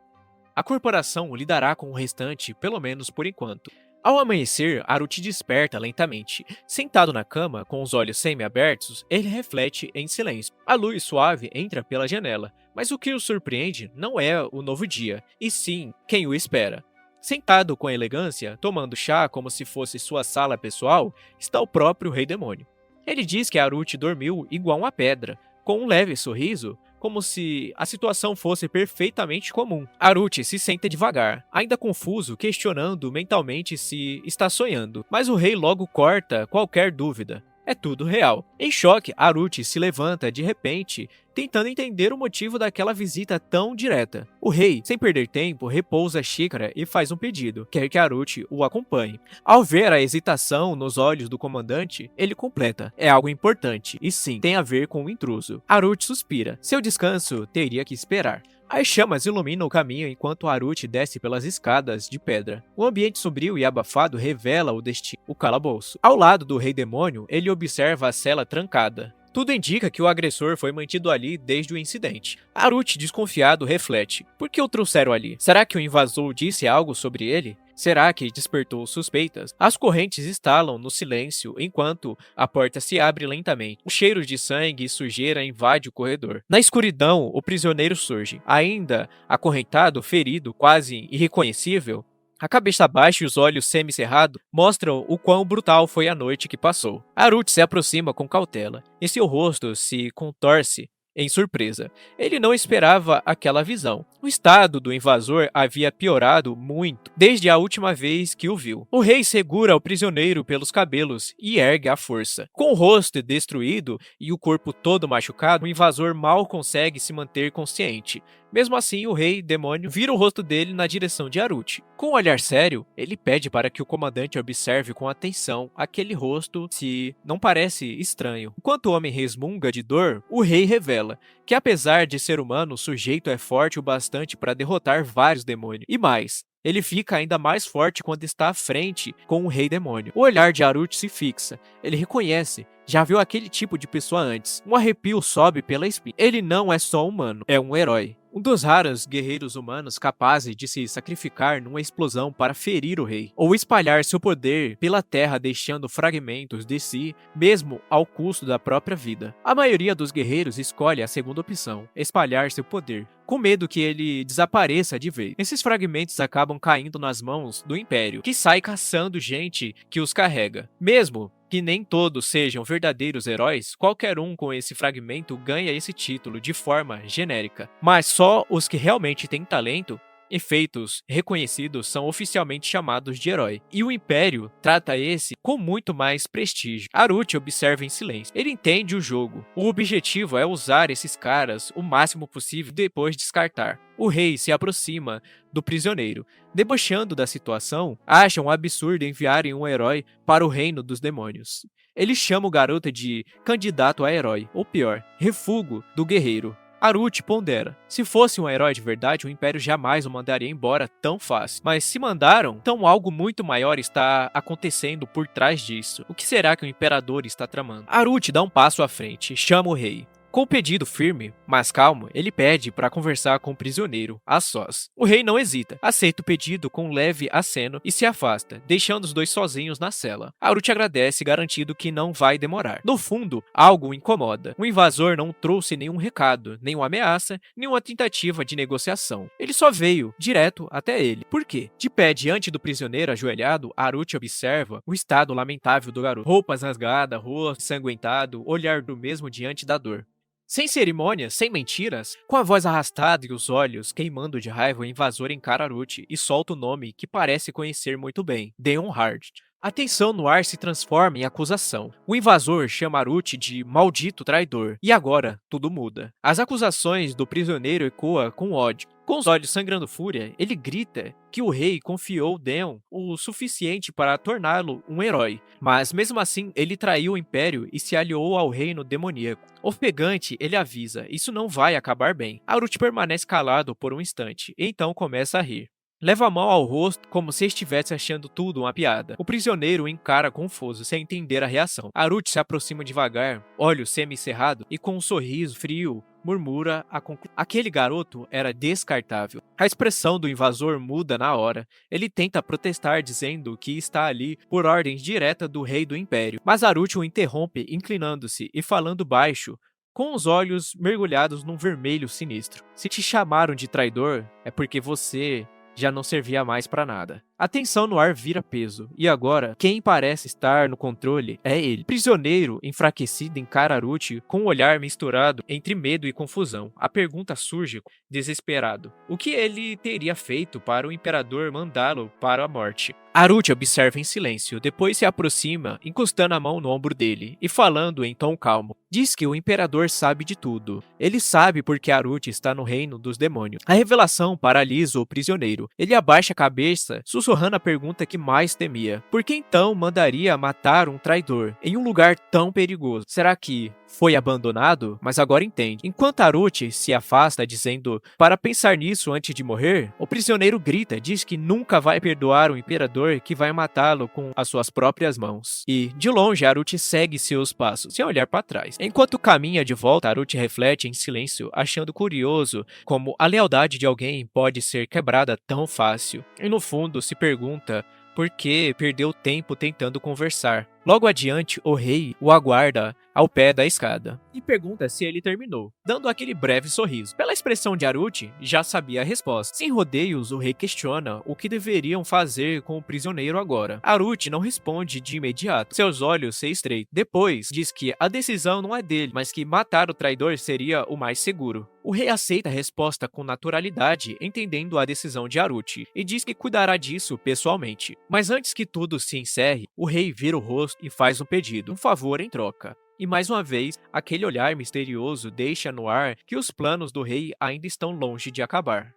A corporação lidará com o restante, pelo menos por enquanto. Ao amanhecer, Haruchi desperta lentamente. Sentado na cama, com os olhos semi-abertos, ele reflete em silêncio. A luz suave entra pela janela, mas o que o surpreende não é o novo dia, e sim quem o espera. Sentado com elegância, tomando chá como se fosse sua sala pessoal, está o próprio Rei Demônio. Ele diz que Haruchi dormiu igual uma pedra, com um leve sorriso, como se a situação fosse perfeitamente comum. Haruchi se senta devagar, ainda confuso, questionando mentalmente se está sonhando, mas o rei logo corta qualquer dúvida. É tudo real. Em choque, Haruchi se levanta de repente, tentando entender o motivo daquela visita tão direta. O rei, sem perder tempo, repousa a xícara e faz um pedido, quer que Haruchi o acompanhe. Ao ver a hesitação nos olhos do comandante, ele completa: é algo importante, e sim, tem a ver com o intruso. Haruchi suspira. Seu descanso teria que esperar. As chamas iluminam o caminho enquanto Haruchi desce pelas escadas de pedra. O ambiente sombrio e abafado revela o destino, o calabouço. Ao lado do Rei Demônio, ele observa a cela trancada. Tudo indica que o agressor foi mantido ali desde o incidente. Haruchi, desconfiado, reflete: por que o trouxeram ali? Será que o invasor disse algo sobre ele? Será que despertou suspeitas? As correntes estalam no silêncio enquanto a porta se abre lentamente. Um cheiro de sangue e sujeira invade o corredor. Na escuridão, o prisioneiro surge. Ainda acorrentado, ferido, quase irreconhecível, a cabeça baixa e os olhos semicerrados mostram o quão brutal foi a noite que passou. Haruchi se aproxima com cautela, e seu rosto se contorce em surpresa. Ele não esperava aquela visão. O estado do invasor havia piorado muito desde a última vez que o viu. O rei segura o prisioneiro pelos cabelos e ergue à força. Com o rosto destruído e o corpo todo machucado, o invasor mal consegue se manter consciente. Mesmo assim, o Rei Demônio vira o rosto dele na direção de Haruchi. Com um olhar sério, ele pede para que o comandante observe com atenção aquele rosto se não parece estranho. Enquanto o homem resmunga de dor, o rei revela que, apesar de ser humano, o sujeito é forte o bastante para derrotar vários demônios. E mais, ele fica ainda mais forte quando está à frente com o Rei Demônio. O olhar de Haruchi se fixa. Ele reconhece. Já viu aquele tipo de pessoa antes. Um arrepio sobe pela espinha. Ele não é só humano, é um herói. um dos raros guerreiros humanos capazes de se sacrificar numa explosão para ferir o rei, ou espalhar seu poder pela terra deixando fragmentos de si, mesmo ao custo da própria vida. A maioria dos guerreiros escolhe a segunda opção, espalhar seu poder, com medo que ele desapareça de vez. Esses fragmentos acabam caindo nas mãos do Império, que sai caçando gente que os carrega. Mesmo que nem todos sejam verdadeiros heróis, qualquer um com esse fragmento ganha esse título de forma genérica. Mas só os que realmente têm talento e feitos reconhecidos são oficialmente chamados de herói. E o Império trata esse com muito mais prestígio. Aaruti observa em silêncio. Ele entende o jogo. O objetivo é usar esses caras o máximo possível e depois descartar. O rei se aproxima do prisioneiro. Debochando da situação, acha um absurdo enviarem um herói para o reino dos demônios. Ele chama o garoto de candidato a herói, ou pior, refúgio do guerreiro. Aaruti pondera. Se fosse um herói de verdade, o Império jamais o mandaria embora tão fácil. Mas se mandaram, então algo muito maior está acontecendo por trás disso. O que será que o Imperador está tramando? Aaruti dá um passo à frente, chama o rei. Com o pedido firme, mas calmo, ele pede para conversar com o prisioneiro, a sós. O rei não hesita, aceita o pedido com um leve aceno e se afasta, deixando os dois sozinhos na cela. Aaruti agradece, garantindo que não vai demorar. No fundo, algo o incomoda. O invasor não trouxe nenhum recado, nenhuma ameaça, nenhuma tentativa de negociação. Ele só veio direto até ele. Por quê? De pé diante do prisioneiro ajoelhado, Aaruti observa o estado lamentável do garoto. Roupas rasgadas, rosto ensanguentado, olhar do mesmo diante da dor. Sem cerimônias, sem mentiras, com a voz arrastada e os olhos queimando de raiva, o invasor encara Aaruti e solta o nome que parece conhecer muito bem, Deonhard. A tensão no ar se transforma em acusação. O invasor chama Aaruti de maldito traidor, e agora tudo muda. As acusações do prisioneiro ecoam com ódio. Com os olhos sangrando fúria, ele grita que o rei confiou Deon o suficiente para torná-lo um herói. Mas mesmo assim, ele traiu o Império e se aliou ao reino demoníaco. Ofegante, ele avisa, isso não vai acabar bem. Aaruti permanece calado por um instante, e então começa a rir. Leva a mão ao rosto como se estivesse achando tudo uma piada. O prisioneiro o encara confuso, sem entender a reação. Aaruti se aproxima devagar, olhos semicerrados e com um sorriso frio, murmura a conclusão. Aquele garoto era descartável. A expressão do invasor muda na hora. Ele tenta protestar dizendo que está ali por ordem direta do rei do Império. Mas Aaruti o interrompe, inclinando-se e falando baixo, com os olhos mergulhados num vermelho sinistro. Se te chamaram de traidor, é porque você já não servia mais pra nada. A tensão no ar vira peso, e agora, quem parece estar no controle é ele. Prisioneiro, enfraquecido, encara Aaruti com um olhar misturado entre medo e confusão. A pergunta surge, desesperado. O que ele teria feito para o Imperador mandá-lo para a morte? Aaruti observa em silêncio, depois se aproxima, encostando a mão no ombro dele, e falando em tom calmo. Diz que o Imperador sabe de tudo. Ele sabe porque Aaruti está no reino dos demônios. A revelação paralisa o prisioneiro. Ele abaixa a cabeça, sussurrando a pergunta que mais temia. Por que então mandaria matar um traidor em um lugar tão perigoso? Será que foi abandonado? Mas agora entende. Enquanto Aaruti se afasta dizendo para pensar nisso antes de morrer, o prisioneiro grita, diz que nunca vai perdoar o imperador que vai matá-lo com as suas próprias mãos. E, de longe, Aaruti segue seus passos, sem olhar para trás. Enquanto caminha de volta, Aaruti reflete em silêncio, achando curioso como a lealdade de alguém pode ser quebrada tão fácil. E no fundo se pergunta por que perdeu tempo tentando conversar. Logo adiante, o rei o aguarda ao pé da escada e pergunta se ele terminou, dando aquele breve sorriso. Pela expressão de Aaruti, já sabia a resposta. Sem rodeios, o rei questiona o que deveriam fazer com o prisioneiro agora. Aaruti não responde de imediato, seus olhos se estreitam. Depois, diz que a decisão não é dele, mas que matar o traidor seria o mais seguro. O rei aceita a resposta com naturalidade, entendendo a decisão de Aaruti, e diz que cuidará disso pessoalmente. Mas antes que tudo se encerre, o rei vira o rosto e faz um pedido, um favor em troca. E mais uma vez, aquele olhar misterioso deixa no ar que os planos do rei ainda estão longe de acabar.